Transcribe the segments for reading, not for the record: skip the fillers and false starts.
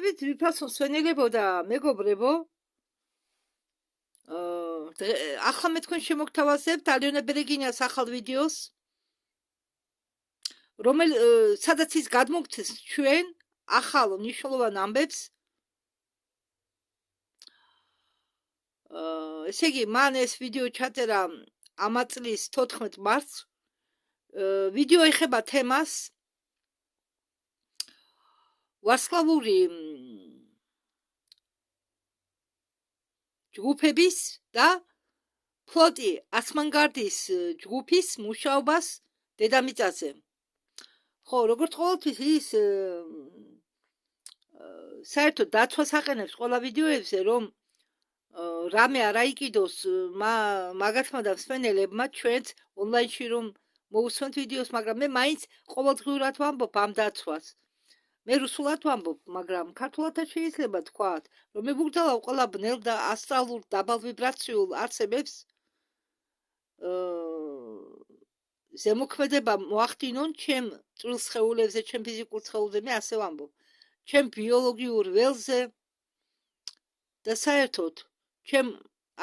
მოგესალმებით, ვიფასო სვენელებო და მეგობრებო. ახლა მე თქვენ შემოგთავაზებთ ალიონა ბერეგინიას ახალ ვიდეოს, სადაც ის გადმოგცეს ჩვენ ახალ მნიშვნელოვან ამბებს. ესე იგი, მან ეს ვიდეო ჩაწერა ამა წლის 14 მარტს. ვიდეო ეხება თემას ვარსკვლავური ჯგუფების და ფლოტი ასმანგარდის ჯგუფის მუშაობას დედამიწაზე. ხო, როგორც ყოველთვის ის საერთოდ დაცვას აყენებს ყველა ვიდეოებზე, რომ რამე არ აიკიდოს მაგათმა და მსმენელებმა ჩვენც ონლაინში რომ მოусვენთ ვიდეოს, მაგრამ მე მაინც ყოველდღიურად ვამბობ ამ დაცვას. მე რუსულად ვამბობ, მაგრამ ქართულადაც შეიძლება თქვათ, რომ მე ვუგრძელავ ყველა ბნელ და ასტრალურ დაბალ ვიბრაციულ არცებებს ზემოქმედება მოახდინონ ჩემ წვრილ სხეულებზე, ჩემ ფიზიკურ სხეულზე, მე ასე ვამბობ, ჩემ ბიოლოგიურ ველზე და საერთოდ ჩემ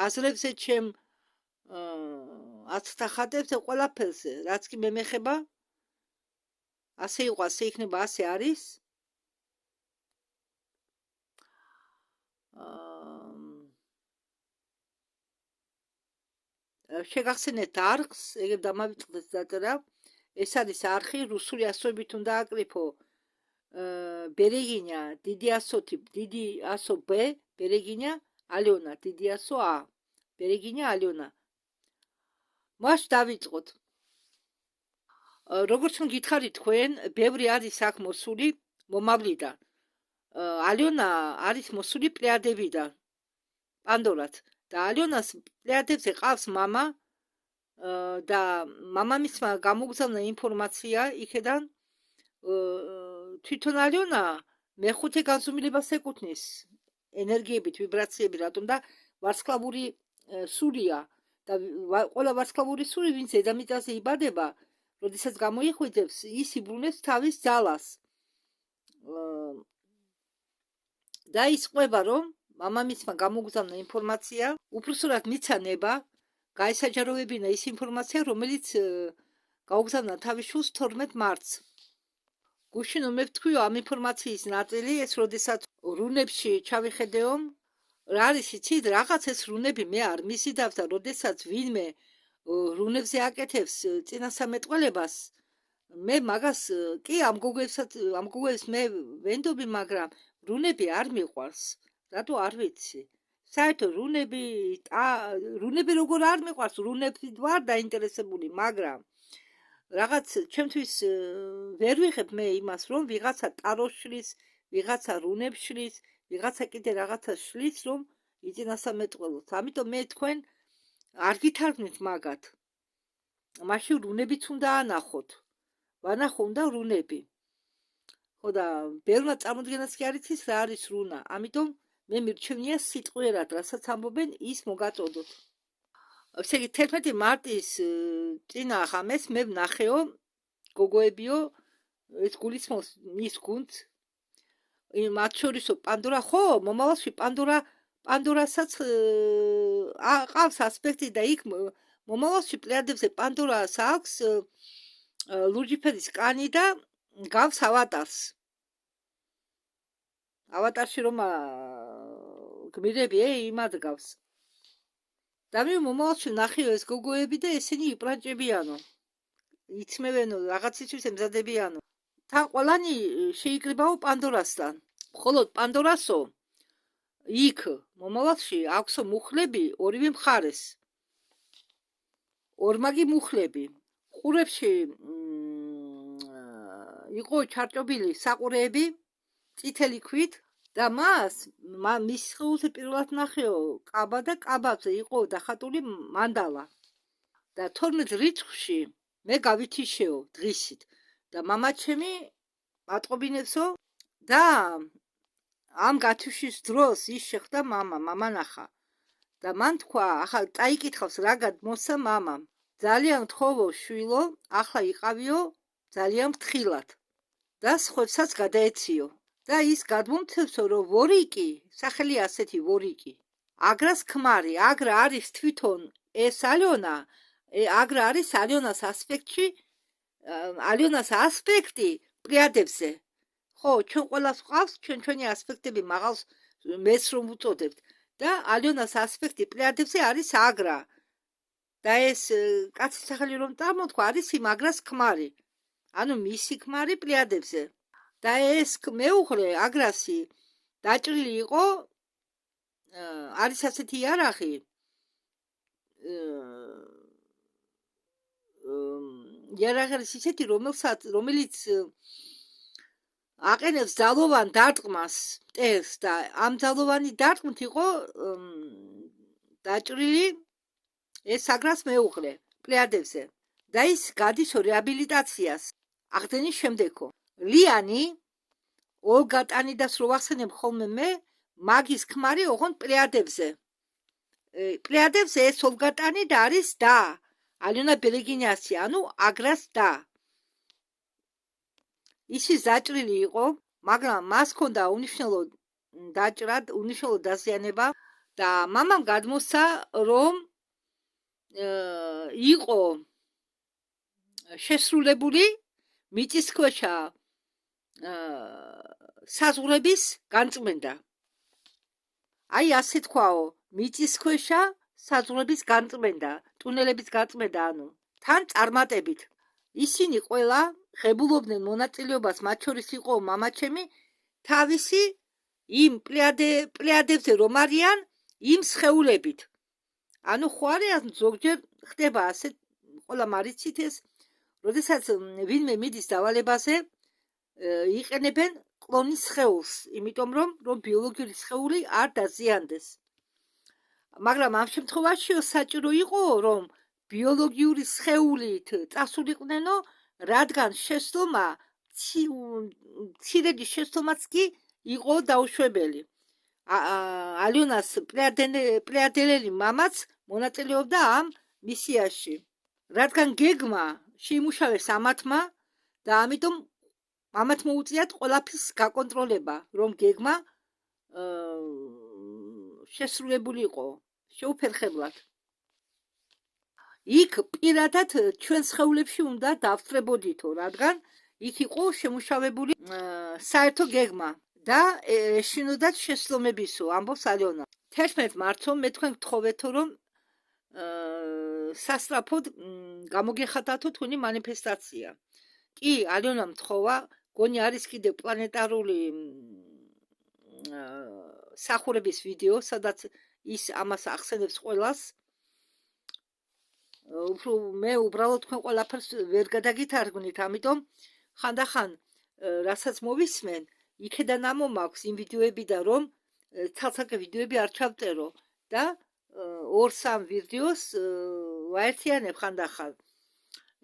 აზრებზე, ჩემ აცთა ხატებზე, ყველაფერზე, რაც კი მე მეხება, ასე იყო, ასე იქნება, ასე არის. შეგახსენეთ არხს, ეგრე დამავიწყდეს დაწერა. ეს არის არხი, რუსული ასოებით უნდა აკრიფო ბერეგინია, დიდი ასოთი, დიდი ასო B, ბერეგინია, ალიონა, დიდი ასო A, ბერეგინია, ალიონა. მას დავიწყოთ. როგორც გითხარით თქვენ, ბევრი არის აქ მოსული მომავლიდან. ალიონა არის მოსული პლეადებიდან, პანდორად. და ალიონას პლეადებზე ყავს მამა და მამამისმა გამოგზავნა ინფორმაცია იქედან. თვითონ ალიონა მეხუთე განზომილებას ეკუთვნის ენერგიებით, ვიბრაციები, რატომ და ვარსკვლავური სულია და ყველა ვარსკვლავური სული, ვინც დედამიწაზე იბადება, როდესაც გამოიხვიძებს, ის იბრუნებს თავის ძალას. და ის ყვება, რომ მამამისმა გამოგზავნა ინფორმაცია, უпроსტად მიცანება, გაესაჯაროებინა ის ინფორმაცია, რომელიც გაუგზავნა თავის შვილს 12 მარტს. გუშინო მე ვთქვიო ამ ინფორმაციის ნაწილი, ეს როდესაც რუნებში ჩავიხედეო, რა არის იცით, რაღაც ეს რუნები მე არ მისიდავს და როდესაც ვინმე რუნებზე აკეთებს წინასამეტყველებას, მე მაგას კი ამ გოგებს მე ვენდობი, მაგრამ რუნები არ მიყვარს. რატო არ ვიცი. საერთოდ რუნები როგორ არ მიყვარს, რუნებით ვარ დაინტერესებული, მაგრამ რაღაც ჩემთვის ვერ ვიღებ მე იმას, რომ ვიღაცა ტაროს შლის, ვიღაცა რუნებს შლის, ვიღაცა კიდე რაღაცა შლის, რომ იწინასამეტყველოთ. ამიტომ მე თქვენ არ გითარგმნით მაგათ. მაშინ რუნებიც უნდა ანახოთ. ვანახო უნდა რუნები. ხო და ბევრმა წარმოდგენაც კი არ იცის რა არის რუნა. ამიტომ მე მირჩევნია სიტყვიერად, რასაც ამბობენ, ის მოგაწოდოთ. ესე იგი 11 მარტის წინა ღამეს მე ვნახეო გოგოებიო, ეს გულისხმობს მის გუნდს, მათ შორისო პანდორა, ხო, მომავალში პანდორასაც ყავს ასპექტი და იქ მომავალში პლეადებზე პანდორას აქვს ლურჯი ფერის კანი და გავს ავატარს. ავატარში რომ გმირები იმად გავს. და მე მომავალში ვნახეო ეს გოგოები და ესენი იპრანჭებიანო. იცმევენო, რაღაცისთვის ემზადებიანო. თან ყველანი შეიკრიბაო პანდორასთან. მხოლოდ პანდორასო იქ მომავალში აქვსო მუხლები ორივე მხარეს. ორმაგი მუხლები. ყურებში იყო ჩარჭობილი საყურეები წითელი ქვით და მის სხეულზე პირველად ვნახეო კაბა და კაბაზე იყო დახატული მანდალა. და 12 რიცხვში მე გავითიშეო დღისით და მამაჩემი მატყობინებსო და ამ გათიშვის დროს ის შეხვდა მამა ნახა და მან თქვა, ახლა წაიკითხავს რა გადმოსა მამამ. ძალიან გთხოვო შვილო, ახლა იყავიო ძალიან ფრთხილად და სხვებსაც გადაეციო. და ის გადმომცემსო, რომ ვორიკი, სახელი ასეთი ვორიკი, აგრას ქმარი, აგრა არის თვითონ ეს ალიონა, აგრა არის ალიონას ასპექტში, ალიონას ასპექტი პლიადებზე. ხო, ჩვენ ყველას ყავს ჩვენი ასპექტები მაღალს მეც რომ უწოდებთ და ალიონას ასპექტი პლიადებზე არის აგრა. და ეს კაცის სახელი რომ წარმოთქვა, არის იმ აგრას ქმარი. ანუ მისი ქმარი პლიადებზე. და ეს მეუღლე აგრასი დაჭრილი იყო, არის ასეთი იარაღი, იარაღი არის ისეთი, რომელიც აყენებს ძალოვან დარტყმას მტერს და ამ ძალოვანი დარტყმით იყო დაჭრილი ეს აგრას მეუღლე პლიადებზე და ის გადის რეაბილიტაციას. ახდენის შემდეგო ლიანი ოლგა ტანიდას რო ვახსენებ ხოლმე მე, მაგის ქმარი ოღონდ პლიადებზე. პლიადებზე ეს ოლგა ტანიდა არის და ალიონა ბელეგინიასი, ანუ აგრას და. ისი დაჭრილი იყო, მაგრამ მას ჰქონდა უნიშნელო დაჭრა, უნიშნელო დაზიანება და მამამ გადმოსცა, რომ იყო შესრულებული მიწისქვეშა საზღვრების განწმენდა. აი ასე თქვაო, მიწისქვეშა საზღვრების განწმენდა, ტუნელების განწმენდა, ანუ თან წარმატებით. ისინი ყველა ღებულობდნენ მონაწილეობას, მათ შორის იყო მამაჩემი, თავისი იმ პლიადებზე რომ არიან, იმ სხეულებით. ანუ ხო არის ზოგჯერ ხდება ასე, ყველა მარიცით ეს, როდესაც ვინმე მიდის დავალებაზე, იყენებენ კლონის სხეულს, იმიტომ რომ ბიოლოგიური სხეული არ დაზიანდეს. მაგრამ ამ შემთხვევაში საჭირო იყო, რომ ბიოლოგიური სხეულით წასულიყვნენო, რადგან შეცდომა, მცირედი შეცდომაც კი იყო დაუშვებელი. ალიონას პლიადელელი მამაც მონაწილეობდა ამ მისიაში. რადგან გეგმა შეიმუშავეს ამათმა და ამიტომ ამათ მოუწიათ ყველაფრის გაკონტროლება, რომ გეგმა შესრულებული იყო შეუფერხებლად. იქ პირადად ჩვენ სხეულებში უნდა დავსწრებოდითო, რადგან იქ იყო შემუშავებული საერთო გეგმა და ეშინოდათ შეცდომებისო, ამბობს ალიონა. 11 მარტო მე თქვენ გთხოვეთო, რომ სასწრაფოდ გამოგეხატათო თქვენი მანიფესტაცია. კი, ალიონამ თხოვა, გონი არის კიდევ პლანეტარული სახურების ვიდეო, სადაც ის ამას ახსენებს ყველას. მე უბრალოდ თქვენ ყველაფერს ვერ გადაგითარგმნით, ამიტომ ხანდახან რასაც მოვისმენ, იქედან ამომაქვს იმ ვიდეოებიდან, რომ ცალ-ცალკე ვიდეოები არ ჩავწერო და 2-3 ვიდეოს ვაერთიანებ ხანდახან.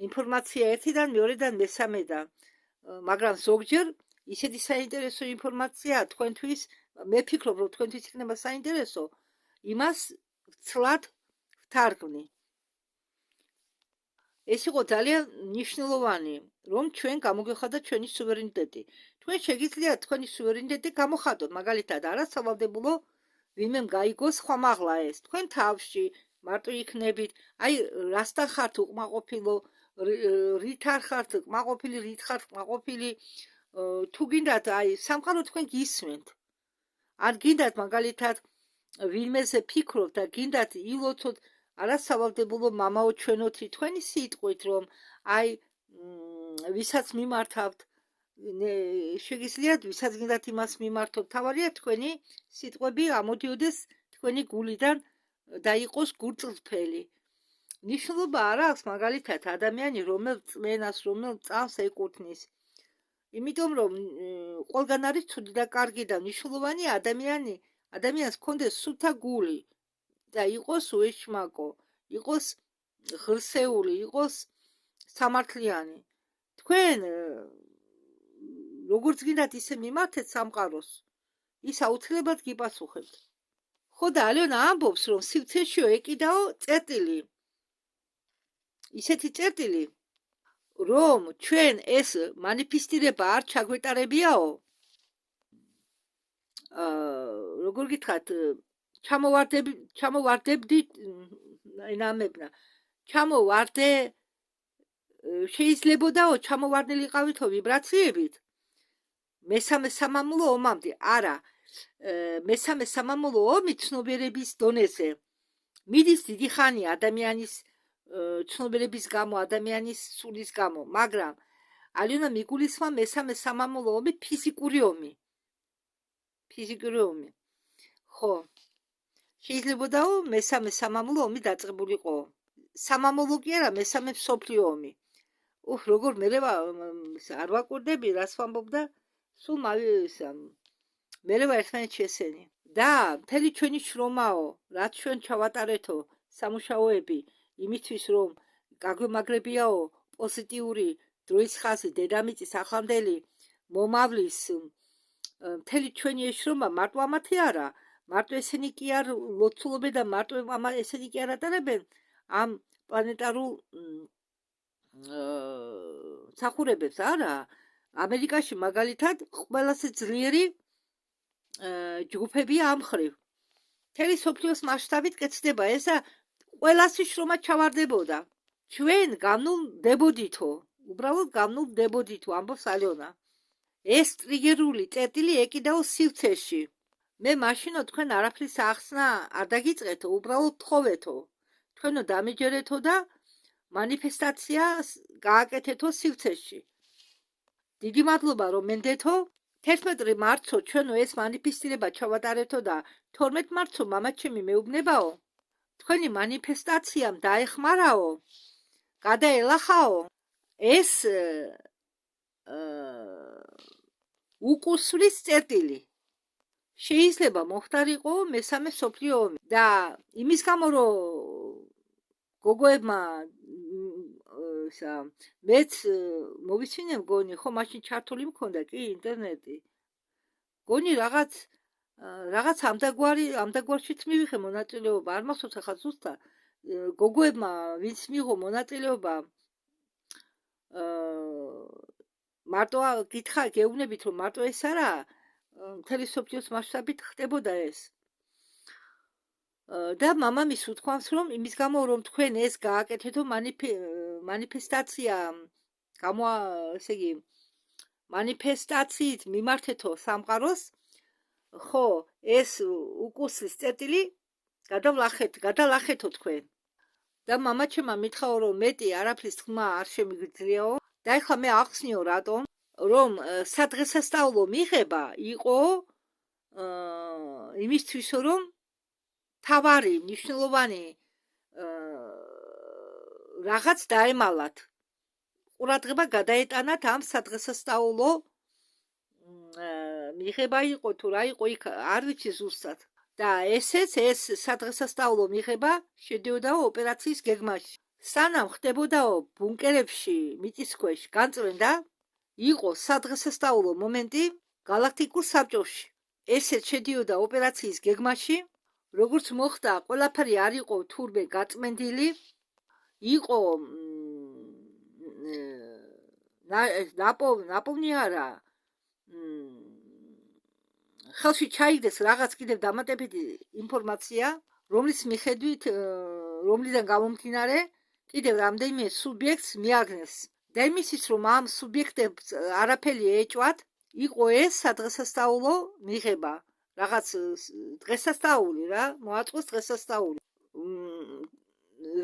ინფორმაცია ერთიდან, მეორედან, მესამედან. მაგრამ ზოგჯერ ისეთი საინტერესო ინფორმაცია თქვენთვის, მე ვფიქრობ, რომ თქვენთვის იქნება საინტერესო, იმას ცლად ვთარგმნი. ეს იყო ძალიან მნიშვნელოვანი, რომ ჩვენ გამოგეხადოთ ჩვენი სუვერენიტეტი. თქვენ შეგიძლიათ თქვენი სუვერენიტეტი გამოხატოთ, მაგალითად, არასავალდებულო ვინმემ გაიგოს ხმაღლა ეს. თქვენ თავში მარტო იქნებით, აი რასთან ხართ უკმაყოფილო, რით არ ხართ უკმაყოფილი, რით ხართ უკმაყოფილი, თუ გინდათ აი სამყარო თქვენ გისმენთ. ან გინდათ მაგალითად ვინმეზე ფიქრობთ და გინდათ ილოცოთ არასავალდებულო მამაო ჩვენოთი თქვენი სიტყვით, რომ აი ვისაც მიმართავთ, შეგიძლიათ ვისაც გინდათ იმას მიმართოთ, თავარია თქვენი სიტყვები ამოდიოდეს თქვენი გულიდან და იყოს გულწრფელი. ნიშნულობა არ აქვს მაგალითად ადამიანი, რომელ წმენას, რომელ წამს ეკუთვნის. იმიტომ რომ ყველგან არის ცუდი და კარგი და ნიშნულოვანი ადამიანს ჰქონდეს სუფთა გული და იყოს უეშმაკო, იყოს ღრსეული, იყოს სამართლიანი. თქვენ როგორც გინდათ ისე მიმართეთ სამყაროს, ის აუცილებლად გიპასუხებთ. ხო და ალიონა ამბობს, რომ სივრცეშიო ეკიდაო წერტილი. ისეთი წერტილი, რომ ჩვენ ეს მანიფესტირება არ ჩაგვეტარებიაო, როგორ გითხრათ, ჩამოვარდებდი ნამებნა. ჩამოვარდე შეიძლებოდაო ჩამოვარდნილიყავითო ვიბრაციებით მესამე სამამულო ომამდე. არა, მესამე სამამულო ომი ცნობიერების დონეზე მიდის დიდი ხანია ადამიანის ცნობიერების გამო, ადამიანის სულის გამო, მაგრამ ალიონა მიგულისხმა მესამე სამამულო ომი ფიზიკური ომი. ხო, შეიძლებოდაო მესამე სამამულო ომი დაწყებულიყო. სამამულო კი არა, მესამე მსოფლიო ომი. როგორ მე არ ვაკვირდები, რას ვამბობ და სულ მე ერთმანეთში ესენი. და მთელი ჩვენი შრომაო, რაც ჩვენ ჩავატარეთო სამუშაოები იმისთვის, რომ გაგვემაგრებიაო პოზიტიური დროის ხაზი, დედამიწის ახლანდელი მომავლის მთელი ჩვენი ეს შრომა მარტო ამათი არა, მარტო ესენი კი არ ლოცულობენ და მარტო ესენი კი არ ატარებენ ამ პლანეტარულ მსახურებებს, არა. ამერიკაში მაგალითად ყველაზე ძლიერი ჯგუფებია ამ მხრივ. მთელი სოფლიოს მასშტაბით კეთდება ეს და ყველასი შრომა ჩავარდებოდა. ჩვენ გამნულდებოდითო, უბრალოდ გამნულდებოდითო, ამბობს ალიონა. ეს ტრიგერული წერტილი ეკიდაო სივრცეში. მე მაშინო თქვენ არაფრის ახსნა არ დაგიწყეთო, უბრალოდ თხოვეთო. თქვენო დამიჯერეთო და მანიფესტაცია გააკეთეთო სივრცეში. დიდი მადლობა რომ მენდეთო. 11 მარტსო ჩვენო ეს მანიფესტირება ჩავატარეთო და 12 მარტსო მამაჩემი მეუბნებაო. თქვენი მანიფესტაციამ დაეხმარაო, გადაელახაო ეს უკუსვლის წერტილი. შეიძლება მოხდარიყო მესამე მსოფლიო ომი და იმის გამო რომ გოგოებმა მეც მოვიცინე მგონი, ხო მაშინ ჩართული მქონდა კი ინტერნეტი. მგონი რაღაც ამდაგვარშიც მივიღე მონაწილეობა, არ მახსოვს ახლა ზუსტად. გოგოებმა ვინც მიიღო მონაწილეობა მარტო გითხა, გეუბნებით რომ მარტო ეს არა, მთელი სოფლიოს მასშტაბით ხდებოდა ეს. და მამამის უთქვამს რომ იმის გამო რომ თქვენ ეს გააკეთეთო მანიფესტაცია ესე იგი მანიფესტაციით მიმართეთო სამყაროს, ხო, ეს უკუსლის წერტილი გადალახეთო თქვენ. და მამაჩემმა მითხრაო რომ მეტი არაფრის თქმა არ შემიგიძლიაო და ეხლა მე ახსნიო რატომ, რომ სადღესასწაულო მიღება იყო იმისთვისო რომ თავარი მნიშვნელოვანი რაღაც დაემალათ. ყურადღება გადაეტანათ ამ სადღესასწაულო მიღება იყო თუ რა იყო იქ არ ვიცი ზუსტად. და ეს სადღესასწაულო მიღება შედიოდაო ოპერაციის გეგმაში. სანამ ხდებოდაო ბუნკერებში მიწის ქვეშ განწმენდა, იყო სადღესასწაულო მომენტი galaktikul საბჭოში. ესეც შედიოდა ოპერაციის გეგმაში, როგორც მოხდა, ყველაფერი არ იყო თურმე გაწმენდილი, იყო ნაპოვნი არა, ხელში ჩაიგდეს რაღაც კიდევ დამატებითი ინფორმაცია, რომლის მიხედვით, რომლიდან გამომდინარე, კიდევ რამდენიმე სუბიექტს მიაგნეს. და იმისთვის, რომ ამ სუბიექტებს არაფერი ეჭვათ, იყო ეს სადღესასწაულო მიღება. რაღაც დღესასწაული რა, მოაწყვეს დღესასწაული.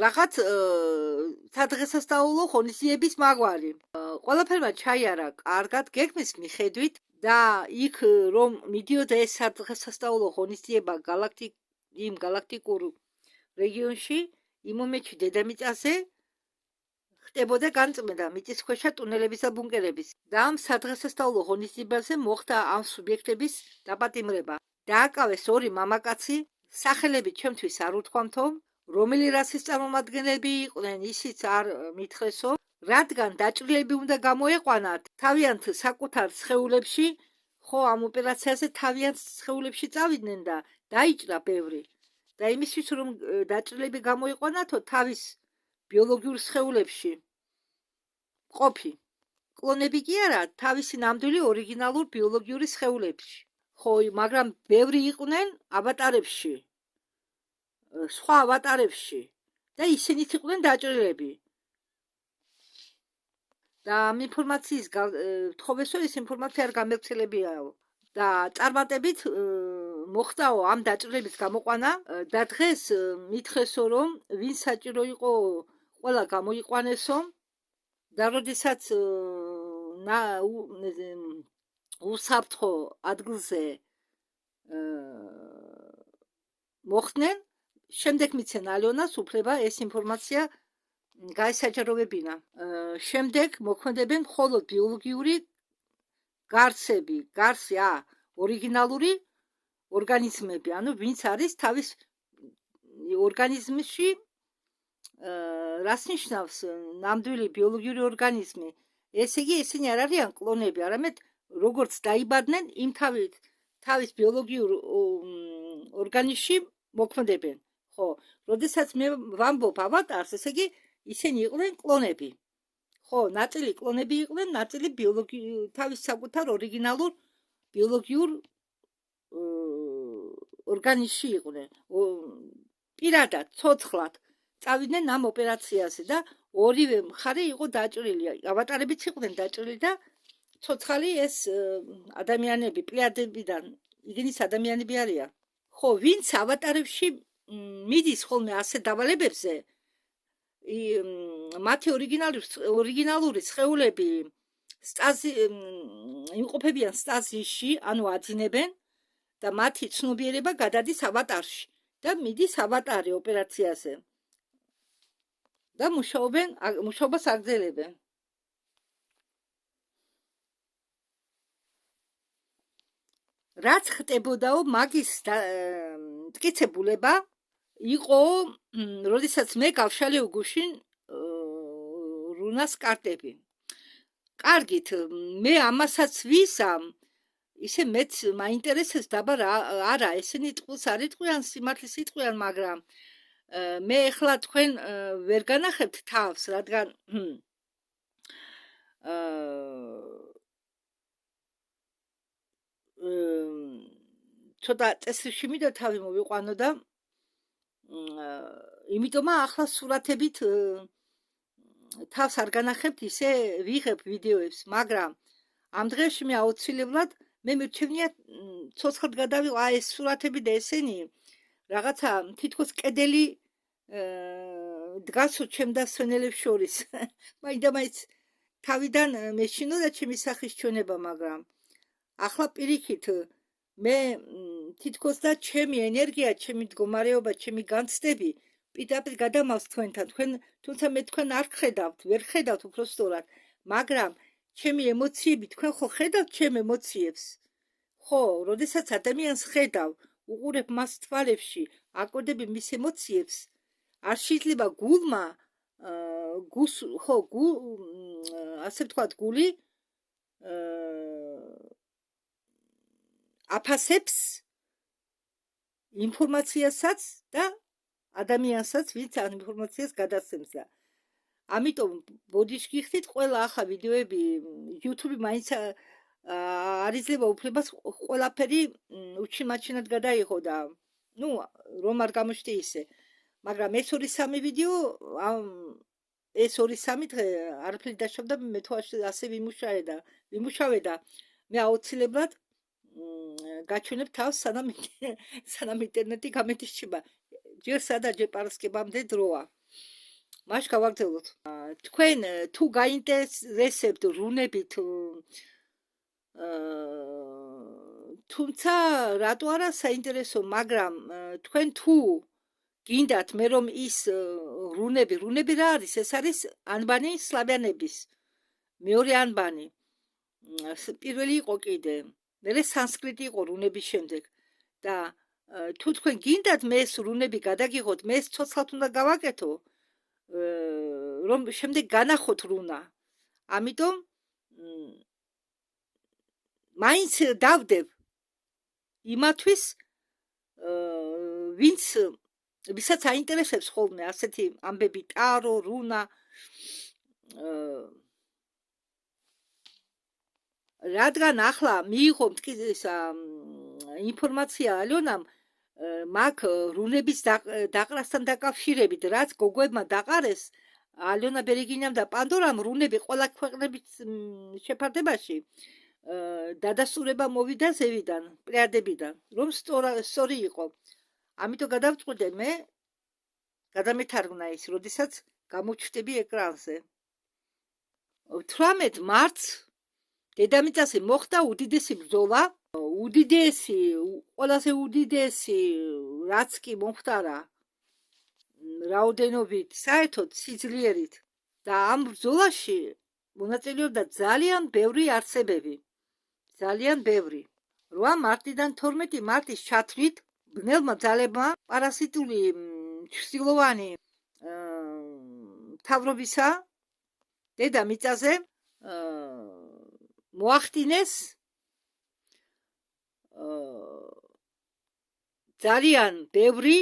რაღაც სადღესასწაულო ღონისძიების მაგვარი. ყველაფერმა ჩაიარა კარგად გეგმის მიხედვით და იქ რომ მიდიოდა ეს სადღესასწაულო ღონისძიება იმ galaktikul რეგიონში, იმ მომენტში დედამიწაზე ხდებოდა განწმენდა მიწისქვეშა ტუნელების და ბუნკერების. და ამ სადღესასწაულო ღონისძიებაზე მოხდა ამ სუბიექტების დაპატიმრება. დააკავეს ორი მამაკაცი, სახელები ჩემთვის არ უთქვამთო, რომელი რასის წარმომადგენლები იყვნენ, ისიც არ მითხრესო, რადგან დაჭრილები უნდა გამოეყვანათ თავიანთ საკუთარ სხეულებში, ხო ამ ოპერაციაზე თავიანთ სხეულებში წავიდნენ და დაიჭრა ბევრი. და იმისთვის რომ დაჭრილები გამოეყვანათო თავის ბიოლოგიურ სხეულებში ყოფი. კლონები კი არა, თავისი ნამდვილი ორიგინალურ ბიოლოგიური სხეულებში. ხო, მაგრამ ბევრი იყვნენ ავატარებში, სხვა ავატარებში და ისინიც იყვნენ დაჭრილები. და ამ ინფორმაციის თხოვესო ეს ინფორმაცია არ გამექცელებიაო და წარმატებით მოხდაო ამ დაჭრილების გამოყვანა და დღეს მითხრესო რომ ვინ საჭირო იყო ყველა გამოიყვანესო და როდესაც უსაფრთხო ადგილზე მოხდნენ შემდეგ მიცენ ალიონას უფლება ეს ინფორმაცია გაესაჯაროვებინა. შემდეგ მოქმედებენ მხოლოდ ბიოლოგიური გარსები, ორიგინალური ორგანიზმები, ანუ ვინც არის თავის ორგანიზმში რას ნიშნავს ნამდვილი ბიოლოგიური ორგანიზმი. ესე იგი ესენი არ არიან კლონები, არამედ როგორც დაიბადნენ, იმ თავის ბიოლოგიურ ორგანიზმში მოქმედებენ. ხო, როდესაც მე ვამბობ ავატარს, ესე იგი ისინი იყვნენ კლონები. ხო, ნაწილი კლონები იყვნენ, ნაწილი თავის საკუთარ ორიგინალურ ბიოლოგიურ ორგანიზმში იყვნენ. პირადად, ცოცხლად წავიდნენ ამ ოპერაციაზე და ორივე მხარე იყო დაჭრილი. ავატარებიც იყვნენ დაჭრილი და ცოცხალი ეს ადამიანები პლიადებიდან, იგნის ადამიანები არიან. ხო, ვინც ავატარებში მიდის ხოლმე ასე დავალებებზე, მათი ორიგინალური სხეულები იმყოფებიან სტაზისში, ანუ აძინებენ და მათი ცნობიერება გადადის ავატარში და მიდის ავატარი ოპერაციაზე და მუშაობას აგრძელებენ. რაც ხდებოდაო მაგის მტკიცებულება იყო, როდესაც მე გავშალე უგუშინ რუნას კარტები. კარგით, მე ამასაც ვისამ, ისე მეც მაინტერესებს დაბა არა, ესენი ტყუს არ იტყვიან, სიმართლეს იტყვიან, მაგრამ მე ეხლა თქვენ ვერ განახებთ თავს, რადგან ცოტა წესრიგში მინდა თავი მოვიყვანო და იმიტომ ახლა სურათებით თავს არ განახებთ, ისე ვიღებ ვიდეოებს, მაგრამ ამ დღეში მე აუცილებლად მე მირჩევნია ცოცხლად გადავიღო ეს სურათები და ესენი რაღაცა თითქოს კედელი დგასო ჩემ და სვენელებს შორის. მაინდა-მაინც თავიდან მეშინოდა ჩემი სახის ჩვენება, მაგრამ ახლა პირიქით მე თითქოს და ჩემი ენერგია, ჩემი მდგომარეობა, ჩემი განცდები პირდაპირ გადამავს თქვენთან. თუმცა მე თქვენ არ ხედავთ, ვერ ხედავთ უბრალოდ, მაგრამ ჩემი ემოციები, თქვენ ხო ხედავთ ჩემ ემოციებს? ხო, როდესაც ადამიანს ხედავ, უყურებ მას თვალებში, აკოდები მის ემოციებს, არ შეიძლება გულმა ასე ვთქვათ, გული აფასებს ინფორმაციასაც და ადამიანსაც, ვინც ამ ინფორმაციას გადასცემს. ამიტომ ბოდიში გიხდით, ყველა ახლა ვიდეოები YouTube მაინც არ იძლევა უფლებას ყველაფერი უჩინმაჩინად გადაიღო და რომ არ გამოჩნდი ისე. მაგრამ ეს 2-3 ვიდეო, ეს 2-3 დღე არაფერი დაშავდა, მე თუ ასე ვიმუშავე და მე აუცილებლად გაჩვენებ თავს, სანამ ინტერნეტი გამეთიშება. ჯერ სადა ჯერ პარასკევამდე დროა. მაშ გავაგრძელოთ. თქვენ თუ გაინტერესებთ რუნებით, თუმცა რატო არა საინტერესო, მაგრამ თქვენ თუ გინდათ მე რომ ის რუნები რა არის? ეს არის ანბანი სლავიანების მეორე ანბანი. პირველი იყო კიდე, მერე სანსკრიტი იყო რუნების შემდეგ და თუ თქვენ გინდათ მე ეს რუნები გადაგიღოთ, მე ეს ცოცხლად უნდა გავაკეთო, რომ შემდეგ განახოთ რუნა. ამიტომ მაინც დავდებ იმათვის, ვისაც აინტერესებს ხოლმე ასეთი ამბები, ტარო, რუნა, რადგან ახლა მიიღო ინფორმაცია ალიონამ მაგ რუნების დაყრასთან დაკავშირებით, რაც გოგოებმა დაყარეს ალიონა ბერეგინიამ და პანდორამ რუნები ყველა ქვეყნების შეფარდებაში დადასტურება მოვიდა ზევიდან, პლეიადებიდან, რომ სწორი იყო. ამიტომ გადავწყვიტე მე გადამეთარგმნა ის, როდესაც გამოჩნდები ეკრანზე. 18 მარტს დედამიწაზე მოხდა უდიდესი ბრძოლა, ყველაზე უდიდესი რაც კი მომხდარა რაოდენობით, საერთოდ სიძლიერით და ამ ბრძოლაში მონაწილეობდა ძალიან ბევრი არსებები. ძალიან ბევრი. 8 მარტიდან 12 მარტის ჩათვლით ბნელმა ძალებმა პარაზიტული ჩრდილოვანი მთავრობისა დედამიწაზე მოახდინეს ძალიან ბევრი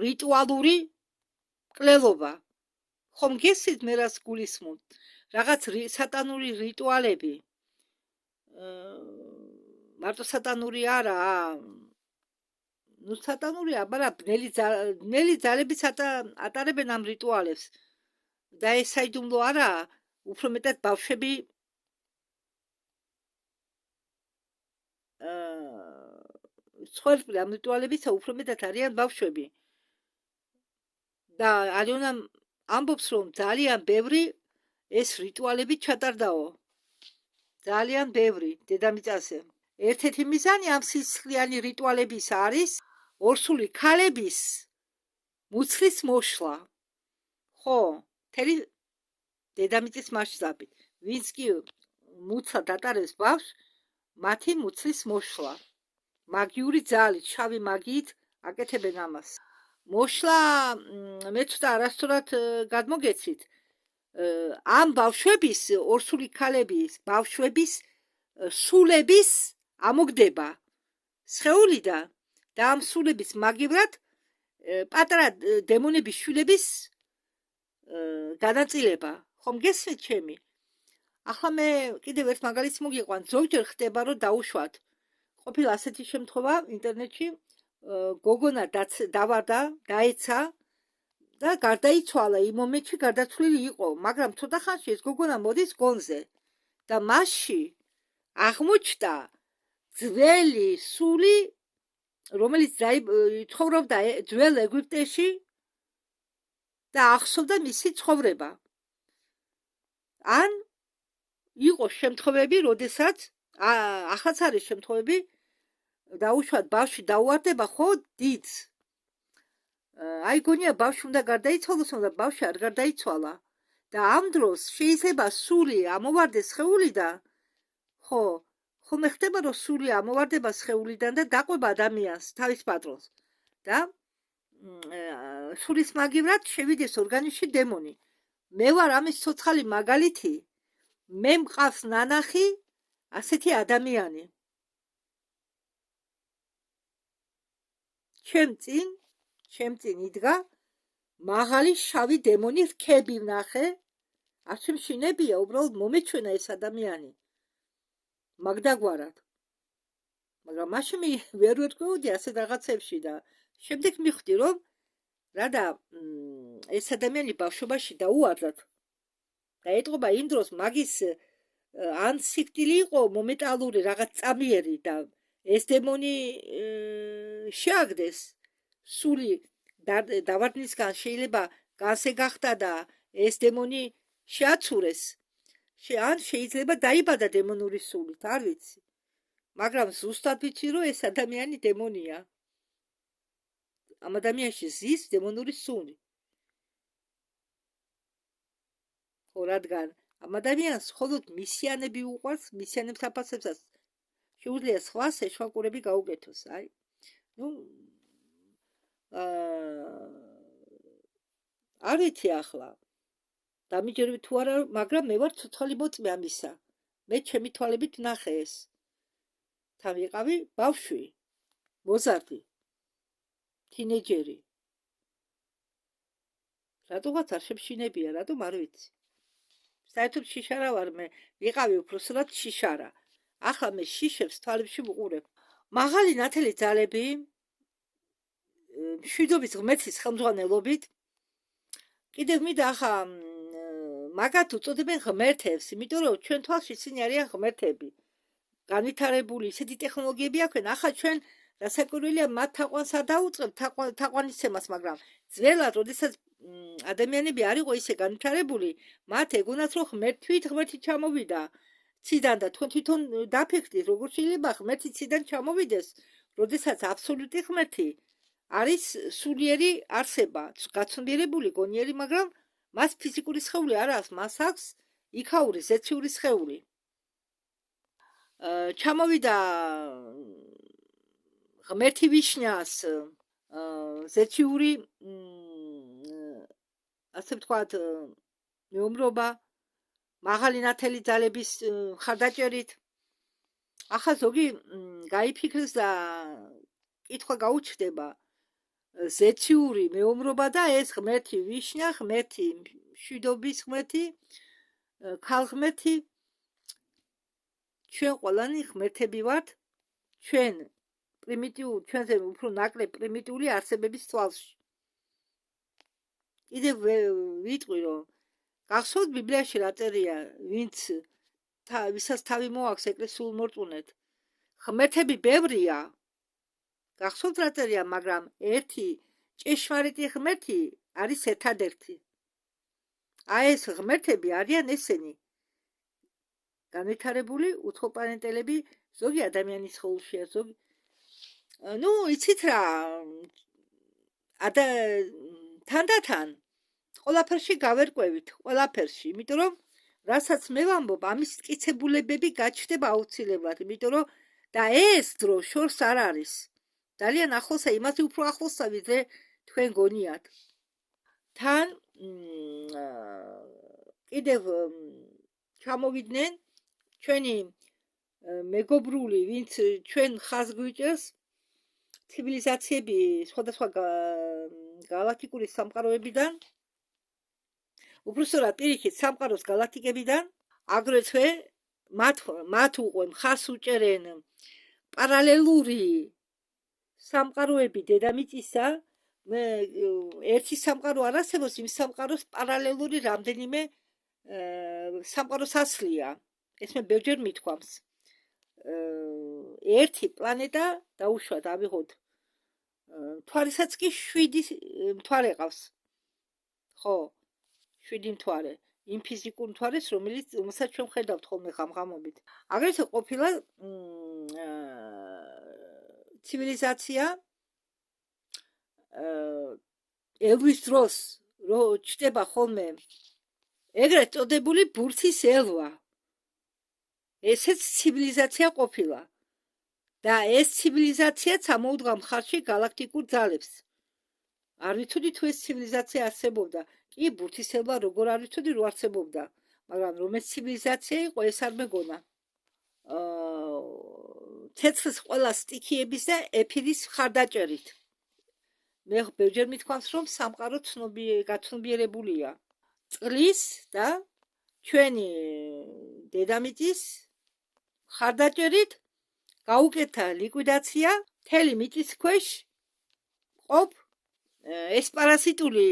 რიტუალური კლელობა. ხომ გესმით მე რას გულისხმობ? რაღაც სატანური რიტუალები. მარტო სატანური არა, სატანური აბარა ბნელი ძალებიც ატარებენ ამ რიტუალებს. და ეს საიდუმლო არა, უფრო მეტად ბავშვები სხვადასხვა ამ რიტუალებისა უფრო მეტად არიან ბავშვები. და ალიონამ ამბობს, რომ ძალიან ბევრი ეს რიტუალები ჩატარდაო. ძალიან ბევრი დედამიწაზე. ერთ-ერთი მიზანი ამ სისხლიანი რიტუალების არის ორსული ქალების მუცლის მოშლა. ხო, მთელი დედამიწის მასშტაბით. ვინც კი მუცლად ატარებს ბავშვს, მათი მუცლის მოშლა. მაგიური ძალით, შავი მაგიით აკეთებენ ამას. მოშლა მე ცოტა არასწორად გადმოგეცით. ამ ბავშვების, ორსული ქალების ბავშვების სულების ამოგდება სხეულიდან და ამ სულების მაგივრად პატარა დემონების შვილების განაწილება. ხომ გესმით ჩემი? ახლა მე კიდევ ერთ მაგალითს მოგიყვან, ზოგჯერ ხდება, რომ დაუშვათ. ყოფილა ასეთი შემთხვევა ინტერნეტში, გოგონა დავარდა, დაეცა და გარდაიცვალა. იმ მომენტში გარდაცვლილი იყო, მაგრამ ცოტა ხანში ეს გოგონა მოდის გონზე და მასში აღმოჩნდა ძველი სული, რომელიც ცხოვრობდა ძველ ეგვიპტეში და ახსოვდა მისი ცხოვრება. ან იყო შემთხვევები, როდესაც ახაც არის შემთხვევები, დაუშვათ ბავშვი დაუვარდება ხო დიდს. აი გონია ბავშვი უნდა გარდაიცვალოს, მაგრამ ბავშვი არ გარდაიცვალა. და ამ დროს შეიძლება სული ამოვარდეს სხეულიდან, ხო, ხომ ხდება, რომ სული ამოვარდება სხეულიდან და დაყვება ადამიანს, თავის პატრონს. და სულის მაგივრად შევიდეს ორგანიზმში დემონი. მე ვარ ამის ცოცხალი მაგალითი. მე მყავს ნანახი ასეთი ადამიანი. ჩემ წინ იდგა მაღალი შავი დემონი, რქები ვნახე. არც შემშინებია, უბრალოდ მომეჩვენა ეს ადამიანი. მაგდაგვარად. მაგრამ მაშინ ვერ ვერკვეოდი ასეთ რაღაცებში და შემდეგ მივხვდი, რომ რადა ეს ადამიანი ბავშვობაში დაუვარდათ და ეტყობა იმ დროს მაგის ან სიკვდილი იყო მომენტალური რაღაც წამიერი და ეს დემონი შეაგდეს სული დავარდნისგან შეიძლება განსე გახდა და ეს დემონი შეაცურეს. ან შეიძლება დაიბადა დემონური სულით, არ ვიცი. მაგრამ ზუსტად ვიცი, რომ ეს ადამიანი დემონია. ამ ადამიანში ზის დემონური სული. ხო, რადგან ამ ადამიანს მხოლოდ მისიანები უყვარს, მისიანებს აფასებსაც შეუძლია სხვა საშუალებლები გაუკეთოს. აი, არ ვიცი ახლა. დამიჯერები თუ არა, მაგრამ მე ვარ ცოცხალი მოწმე ამისა. მე ჩემი თვალებით ვნახე ეს. თან ვიყავი ბავშვი, მოზარდი, თინეიჯერი. რატომაც არ შემშინებია, რატომ არ ვიცი. საერთოდ შიშარა ვარ მე, ვიყავი უпроსტად შიშარა. ახლა მე შიშებს თვალებში ვუყურებ. მაღალი ნათელი ძალები მშვიდობის ღმერთის ხელმძღვანელობით კიდევ მინდა ახლა მაგათ უწოდებენ ღმერთებს, იმიტომ რომ ჩვენ თვალში ისინი არიან ღმერთები. განვითარებული ისეთი ტექნოლოგიები აქვენ, ახლა ჩვენ რასაკვირველია მათ თაყვანს არ დაუწყებთ თაყვანისცემას, მაგრამ ძველად, როდესაც ადამიანები არ იყო ისე განვითარებული, მათ ეგონათ რომ ღმერთი ჩამოვიდა ციდან და თვითონ დაფიქრდით, როგორ შეიძლება ღმერთი ციდან ჩამოვიდეს, როდესაც აბსოლუტი ღმერთი არის სულიერი არსება, გაცნობიერებული გონიერი, მაგრამ მას ფიზიკური სხეული არ აქვს, მას აქვს იქაური ზეციური სხეული. ჩამოვიდა ღმერთი ვიშნას ზეციური ასე ვთქვათ მეომრობა მაღალი ნათელი ძალების მხარდაჭერით. ახლა ზოგი გაიფიქრეს და კითხვა გაუჩნდება ზეციური მეომრობა და ეს ღმერთი ვიშნა, ღმერთი მშვიდობის ღმერთი, ქალღმერთი, ჩვენ ყველანი ღმერთები ვართ, ჩვენ ჩვენზე უფრო ნაკლებ პრიმიტიული არსებების თვალში. კიდევ ვიტყვი, რომ გახსოვთ ბიბლიაში რა წერია, ვისაც თავი მოაქვს ეკლესიურ მორწმუნედ, ღმერთები ბევრია, გახსოვთ რა წერია, მაგრამ ერთი ჭეშმარიტი ღმერთი არის ერთადერთი. აი ეს ღმერთები არიან ესენი განვითარებული უცხოპლანეტელები, ზოგი ადამიანის სხეულშია, ზოგი იცით რა, თანდათან ყველაფერში გავერკვევით, ყველაფერში, იმიტომ რომ რასაც მე ვამბობ, ამის მტკიცებულებები გაჩნდება აუცილებლად, იმიტომ რომ და ეს დრო შორს არ არის. ძალიან ახლოსა, იმაზე უფრო ახლოსა, ვიდრე თქვენ გონიათ. თან კიდევ ჩამოვიდნენ ჩვენი მეგობრული, ვინც ჩვენ ხაზს გვიჭერს, ცივილიზაციები სხვადასხვა galaktikuri სამყაროებიდან, უბრალოდ პირიქით სამყაროს galaktikებიდან, აგრეთვე მათ უყვე მხარს უჭერენ პარალელური სამყაროები დედამიწისა, ერთი სამყარო არ არსებობს, იმ სამყაროს პარალელური რამდენიმე სამყაროს ასლია. ეს მე ბევრჯერ მithქვამს. ერთი პლანეტა დაუშვათ, ავიღოთ მთვარესაც კი 7 მთვარე ყავს. ხო, 7 მთვარე. იმ ფიზიკურ მთვარეს, რომელსაც ჩვენ ხედავთ ხოლმე ღამღამობით. აგრეთვე ყოფილა ცივილიზაცია ელვის დროს რო ჩდება ხოლმე ეგრეთ წოდებული ბურთის ელვა. ესეც ცივილიზაცია ყოფილა და ეს ცივილიზაციაც ამოუდგა მხარში galaktikურ ძალებს. არ ვიცოდი თუ ეს ცივილიზაცია არსებობდა. კი, ბურთის ელვა როგორ არ ვიცოდი რო არსებობდა, მაგრამ რომ ეს ცივილიზაცია იყო, ეს არ მეგონა. ცეცხლის ყველა სტიქიების და ეფირის მხარდაჭერით. მე ბევრჯერ მithქვამს, რომ სამყარო გაცნობიერებულია. წყლის და ჩვენი დედამიწის მხარდაჭერით გაუკეთა ლიკვიდაცია მთელი მიწის ქვეშ ყოფ ეს პარასიტული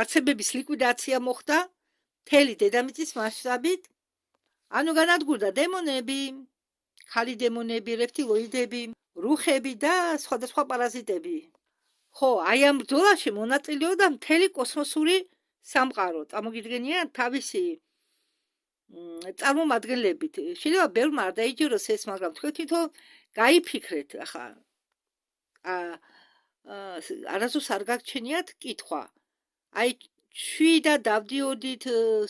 არსებების ლიკვიდაცია მოხდა მთელი დედამიწის მასშტაბით. ანუ განადგურდა დემონები, ხალი დემონები, რეპტილოიდები, რუხები და სხვადასხვა პარაზიტები. ხო, აი ამ ბრძოლაში მონაწილეობდა მთელი კოსმოსური სამყარო. წარმოგიდგენია თავისი წარმომადგენლებით. შეიძლება ბევრმა არ დაიჯეროს ეს, მაგრამ თქვენ თვითონ გაიფიქრეთ ახლა. არასდროს არ გაგჩენიათ კითხვა. აი შვიდა დავდიოდით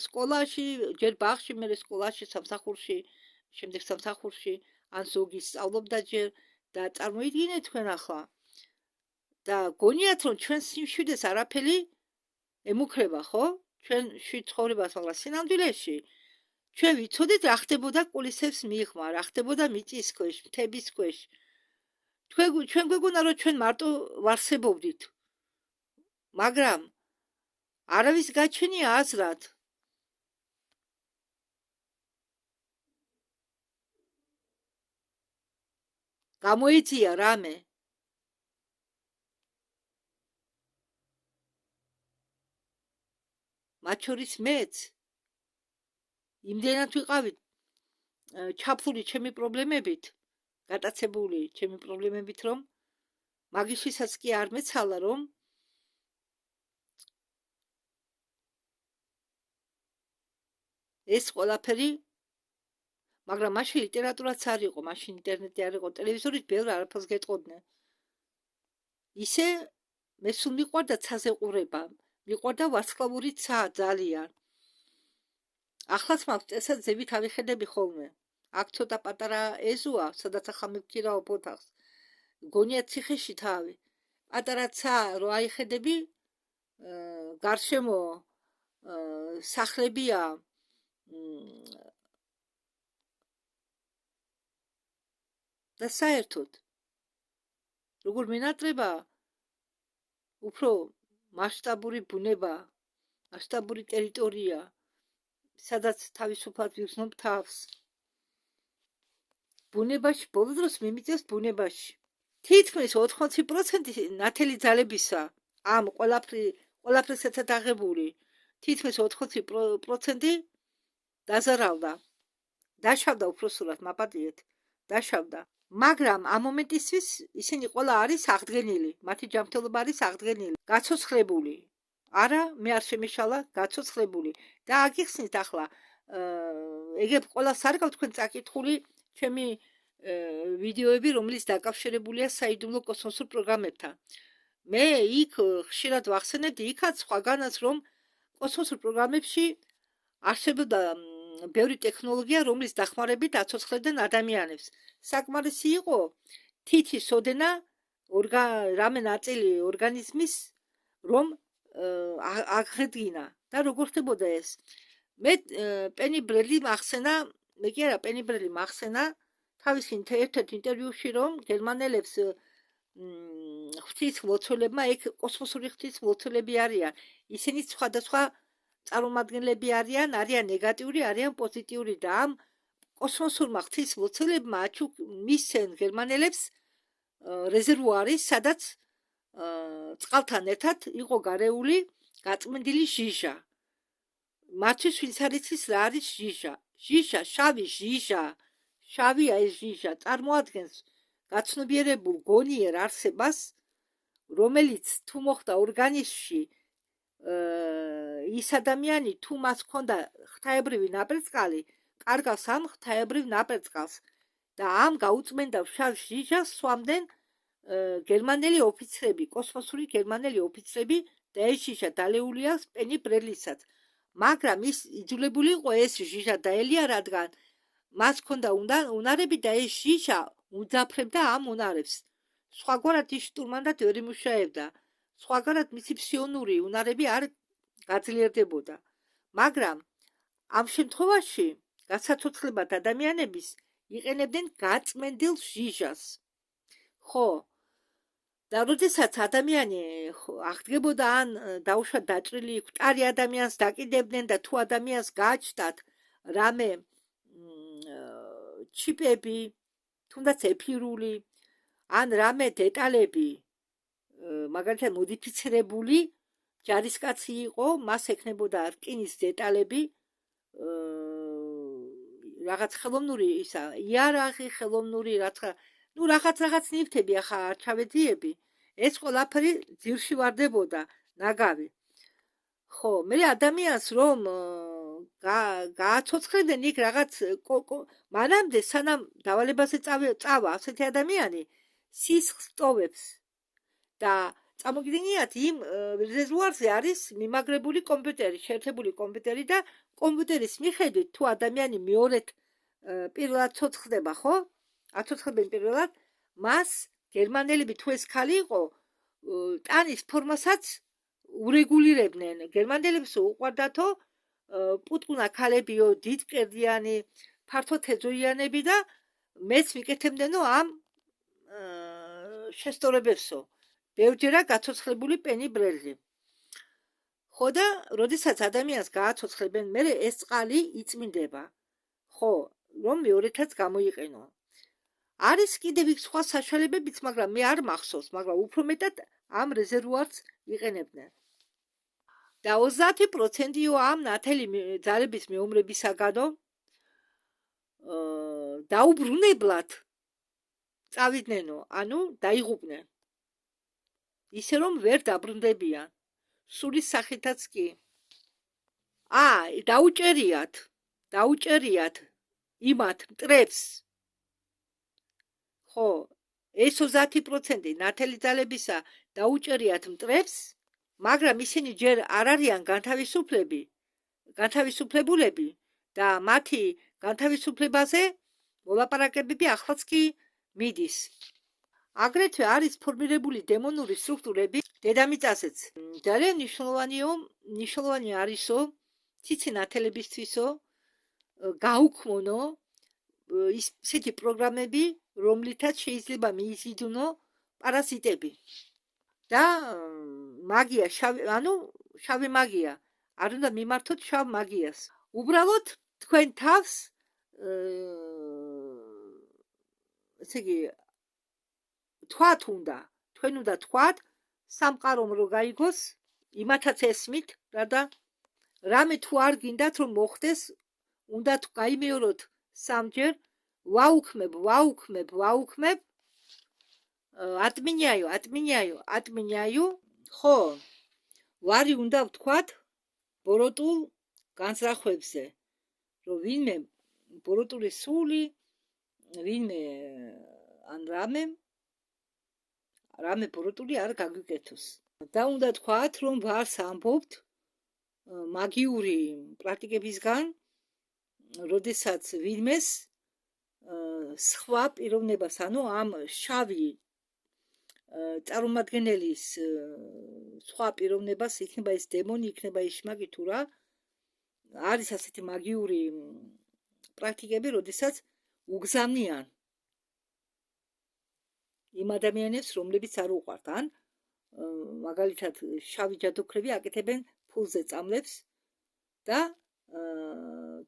სკოლაში, ჯერ ბაღში, მერე სკოლაში, სამსახურში, შემდეგ სამსახურში, ან ზოგი სწავლობდა ჯერ და წარმოიდგინეთ თქვენ ახლა. და გონიათ რომ ჩვენ სიმშვიდეს არაფერი ემუქრება, ხო? ჩვენ შვიდ ცხოვრებას, მაგრამ სინამდვილეში ჩვენ ვიცოდით რა ხდებოდა კულისებს მიღმა, რა ხდებოდა მიწის ქვეშ, მთების ქვეშ. ჩვენ გვეგონა რომ ჩვენ მარტო ვარსებობდით. მაგრამ არავის გაჩენია აზრად. გამოეძია რამე მათ შორის მეც იმდენად ვიყავი ჩაფლული ჩემი პრობლემებით, გატაცებული ჩემი პრობლემებით, რომ მაგისთვისაც კი არ მეცალა, რომ ეს ყველაფერი, მაგრამ მაშინ ლიტერატურაც არ იყო, მაშინ ინტერნეტი არ იყო, ტელევიზორით ბევრ არაფერს გეტყოდნენ. ისე მე სულ მიყვარდა ცაზე ყურება, მიყვარდა ვარსკვლავური ცა ძალიან. ახლაც მაქვს წესად ზევით ავიხედები ხოლმე. აქ ცოტა პატარა ეზოა, სადაც ახლა მივქირავ ოთახს. გონია ციხეში თავი. პატარა ცა რო აიხედები, გარშემო სახლებია და საერთოდ როგორ მენატრება უფრო მასშტაბური ბუნება, მასშტაბური ტერიტორია, სადაც თავისუფლად ვიგრძნობ თავს. ბუნებაში ბოლო დროს მიმიწევს ბუნებაში. თითქმის 80% ნათელი ძალებისა ამ ყველაფრის ერთად აღებული, თითქმის 80% დაზარავდა. დაშავდა უпроსურად, მაპატიეთ, დაშავდა. მაგრამ ამ მომენტისთვის ისინი ყველა არის აღდგენილი, მათი ჯანმრთელობა არის აღდგენილი, გაცოცხლებული. არა, მე არ შემეშალა, გაცოცხლებული. და აგიხსნით ახლა, ეგებ ყველას არ გაქვთ თქვენ წაკითხული ჩემი ვიდეოები, რომელიც დაკავშირებულია საიდუმლო კოსმოსურ პროგრამებთან. მე იქ ხშირად ვახსენებდი იქაც სხვაგანაც, რომ კოსმოსურ პროგრამებში არსებობდა ბევრი ტექნოლოგია, რომლის დახმარებით აცოცხლებდნენ ადამიანებს. საკმარისი იყო თითის ოდენა რამე ნაწილი ორგანიზმის, რომ აღედგინა. და როგორ ხდებოდა ეს? მე პენი ბრელი მახსენა, მე კი არა, პენი ბრელი მახსენა თავის ერთ-ერთ ინტერვიუში, რომ გერმანელებს ღვთისმლოცველებმა ეგ კოსმოსური ღვთისმლოცველები არიან. ისინი სხვადასხვა წარმომადგენლები არიან ნეგატიური, არიან პოზიტიური და ამ კოსმოსურმა ღვთისმლოცველებმა მისცენ გერმანელებს რეზერვუარი, სადაც წყალთან ერთად იყო გარეული გაწმენდილი ჟიჟა. მათთვის ვინც არ იცის რა არის ჟიჟა? ჟიჟა, შავი ჟიჟა, შავია ეს ჟიჟა, წარმოადგენს გაცნობიერებულ გონიერ არსებას, რომელიც თუ მოხდა ორგანიზმში, ის ადამიანი თუ მას ჰქონდა ღვთაებრივი ნაპერწკალი, კარგავს ამ ღვთაებრივ ნაპერწკალს და ამ გაუწმენდა შავ ჟიჟას სვამდნენ გერმანელი ოფიცრები, კოსმოსური გერმანელი ოფიცრები და ეს ჟიჟა დალეული აქვს პენი ბრელისაც. მაგრამ ის იძულებული იყო ეს ჟიჟა დაელია, რადგან მას ჰქონდა უნარები და ეს ჟიჟა უძაფრებდა ამ უნარებს. სხვაგვარად ის შტურმანდად ვერ იმუშაებდა. სხვაგვარად მისი ფსიონური უნარები არ გაძლიერდებოდა. მაგრამ ამ შემთხვევაში გასაცოცხლებად ადამიანების იყენებდნენ გაწმენდილ ჟიჟას. ხო, და როდესაც ადამიანი აღდგებოდა ან დაუშვათ დაჭრილი მკვდარი ადამიანს დაკიდებდნენ და თუ ადამიანს გააჩნდათ რამე ჩიპები, თუნდაც ეფირული, ან რამე დეტალები, მაგალითად მოდიფიცირებული ჯარისკაცი იყო, მას ექნებოდა რკინის დეტალები, რაღაც ხელოვნური ისა, იარაღი ხელოვნური, რაღაც ნივთები ახლა არ ჩავედიები, ეს ყველაფერი ძირში ვარდებოდა, ნაგავი. ხო, მე ადამიანს რომ გააცოცხლებდნენ იქ რაღაც მანამდე სანამ დავალებაზე წავა ასეთი ადამიანი სისხლს ტოვებს და წამოგიდგენიათ იმ რეზერვუარზე არის მიმაგრებული კომპიუტერი, შეერთებული კომპიუტერი და კომპიუტერის მიხედვით თუ ადამიანი მეორედ პირველად ცოცხლდება, ხო? აცოცხლებენ პირველად, მას გერმანელები თუ ეს ქალი იყო, ტანის ფორმასაც ურეგულირებდნენ. გერმანელებს უყვარდათო პუტკუნა ქალებიო, დიდმკერდიანი, ფართოთეძოიანები და მეც მიკეთებდნენო ამ შესწორებებსო. ბევრჯერა გაცოცხლებული პენი ბრელი. ხო და როდესაც ადამიანს გააცოცხლებენ, მე ეს წყალი იწმინდება. ხო, რომ მეორედაც გამოიყენო. არის კიდევ იქ სხვა საშუალებებიც, მაგრამ მე არ მახსოვს, მაგრამ უფრო მეტად ამ რეზერვუარს იყენებდნენ. და 30%-ო ამ ნათელი ძალების მეომრებისაგანო დაუბრუნებლად წავიდნენ, ანუ დაიღუპნენ. ისე რომ ვერ დაბრუნდებიან. სულის სახითაც კი. დაუჭერიათ იმათ მტრებს. ხო, ეს 30% ნათელი ძალებისა დაუჭერიათ მტრებს, მაგრამ ისინი ჯერ არ არიან განთავისუფლებულები და მათი განთავისუფლებაზე მოლაპარაკებები ახლაც კი მიდის. აგრეთვე არის ფორმირებული დემონური სტრუქტურები დედამიწაზეც. ძალიან მნიშვნელოვანი არისო ციცი ნათელებისთვისო გაუქმონო ისეთი პროგრამები, რომლითაც შეიძლება მიიზიდუნო პარაზიტები და მაგია, შავი მაგია. არ უნდა მიმართოთ შავ მაგიას. უბრალოდ თქვენ თავს ესე იგი თქვათ თქვენ უნდა თქვათ სამყარომ რო გაიგოს, იმათაც ესმით, და რამე თუ არ გინდათ რომ მოხდეს, უნდა გაიმეოროთ სამჯერ, ვაუქმებ, ატმინიაიო, ხო, ვარი უნდა ვთქვათ ბოროტულ განზრახვებზე, რომ ვინმე ბოროტული სული, ვინმე ან რამე ბოროტული არ გაგვიკეთოს. და უნდა თქვათ, რომ ვარს ამბობთ მაგიური პრაქტიკებისგან, როდესაც ვინმეს სხვა პიროვნებას, ანუ ამ შავი წარმომადგენელის სხვა პიროვნებას, იქნება ეს დემონი, იქნება ის შმაკი თუ რა, არის ასეთი მაგიური პრაქტიკები, როდესაც უგზავნიან იმ ადამიანებს, რომლებიც არ უყვართ, ან მაგალითად შავი ჯადოქრები აკეთებენ ფულზე წამლებს და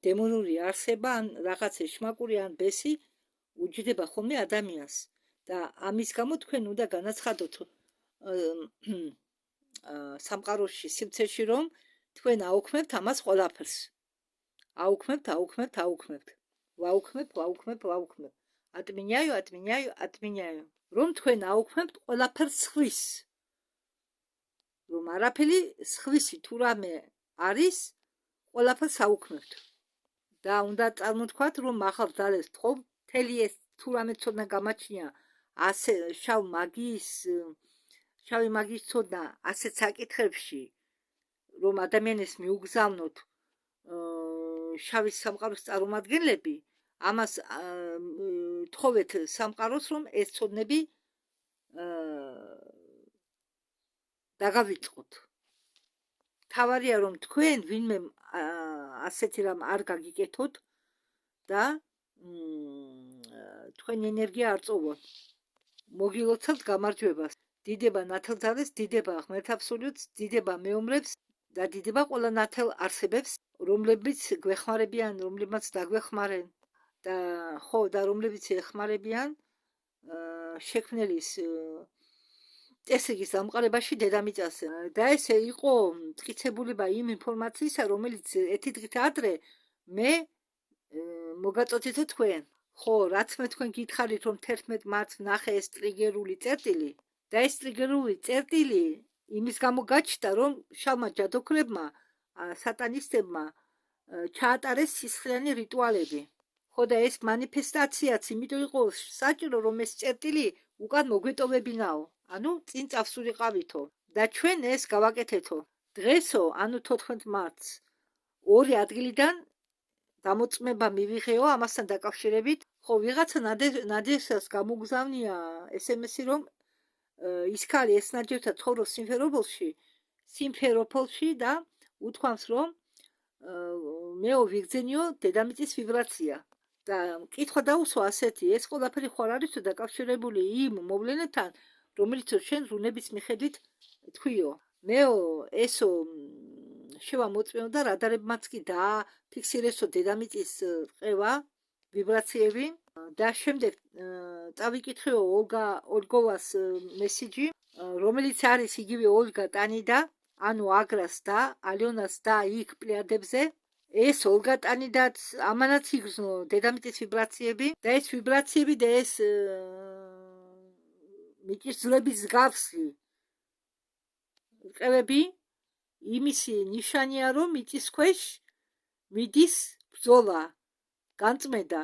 დემონური არსება ან რაღაცა შმაკური ან ბესი უჯდება ხოლმე ადამიანს და ამის გამო თქვენ უნდა განაცხადოთ სამყაროში, სივრცეში, რომ თქვენ აუქმებთ ამას ყველაფერს. აუქმებთ. ვაუქმებ. ატმინიაიო. რომ თქვენ აუქმებთ ყველაფერს სხვის. რომ არაფერი სხვისი თუ რამე არის, ყველაფერს აუქმებთ. და უნდა წარმოთქვათ, რომ ახალ ძალებს თხოვ, მთელი ეს თუ რამე ცოდნა გამაჩნია, ასე შავი მაგიის ცოდნა ასეთ საკითხებში, რომ ადამიანებს მიუგზავნოთ შავი სამყაროს წარმომადგენლები, ამას თხოვეთ სამყაროს, რომ ეს ცოდნები დაგავიწყოთ. თავარია, რომ თქვენ ვინმე ასეთი რამ არ გაგიკეთოთ და თქვენი ენერგია არ წოვოთ. მოგილოცავთ გამარჯვებას. დიდება ნათელძარეს, დიდება ღმერთაბსოლუტს, დიდება მეომრებს და დიდება ყველა ნათელ არსებებს, რომლებიც გვეხმარებიან, რომლებმაც დაგვეხმარენ და ხო, და რომლებიც ეხმარებიან შექმნელის წესრიგის დამყარებაში დედამიწაზე. და ესე იყო მტკიცებულება იმ ინფორმაციისა, რომელიც ერთი დღით ადრე მე მოგაწოდეთ თქვენ. ხო, რაც მე თქვენ გითხარით, რომ 11 მარტს ნახე ეს ტრიგერული წერტილი და ეს ტრიგერული წერტილი იმის გამო გაჩნდა, რომ შავმა ჯადოქრებმა, სატანისტებმა ჩაატარეს სისხლიანი რიტუალები. ხო, და ეს მანიფესტაციაც იმიტომ იყო საჭირო, რომ ეს წერტილი უკან მოგვეტოვებინაო, ანუ წინ წავსულიყავითო და ჩვენ ეს გავაკეთეთო. დღესო, ანუ 14 მარტს, ორი ადგილიდან დამოწმება მივიღეო ამასთან დაკავშირებით. ხო, ვიღაცა ნადეჟას გამოგზავნია SMS-ი, რომ ის ქალი ესნაჯერთა ცხოვრობს სიმფეროპოლში და უთქვამს, რომ მეო ვიგზენიო დედამიწის ვიბრაცია. და კითხვა დაუსვა ასეთი, ეს ყველაფერი ხო არ არისო დაკავშირებული იმ მოვლენებთან, რომელიც შენ რუნების მიხედვით თქვიო. მეო ესო შევა მოწმეო და რადარებმაც კი დააფიქსირესო დედამიწის ყევა, ვიბრაციები და შემდეგ წავიკითხეო ოლგოვას მესიჯი, რომელიც არის იგივე ოლგა ტანიდა, ანუ აგრას და ალიონას და იქ პლიადებზე. ეს ოლგა ტანიდაც ამანაც იგრძნო დედამიწის ვიბრაციები და ეს ვიბრაციები და ეს მიწისძვრების მსგავსი რყევები იმისი ნიშანია, რომ მიწის ქვეშ მიდის ბრძოლა, განწმენდა.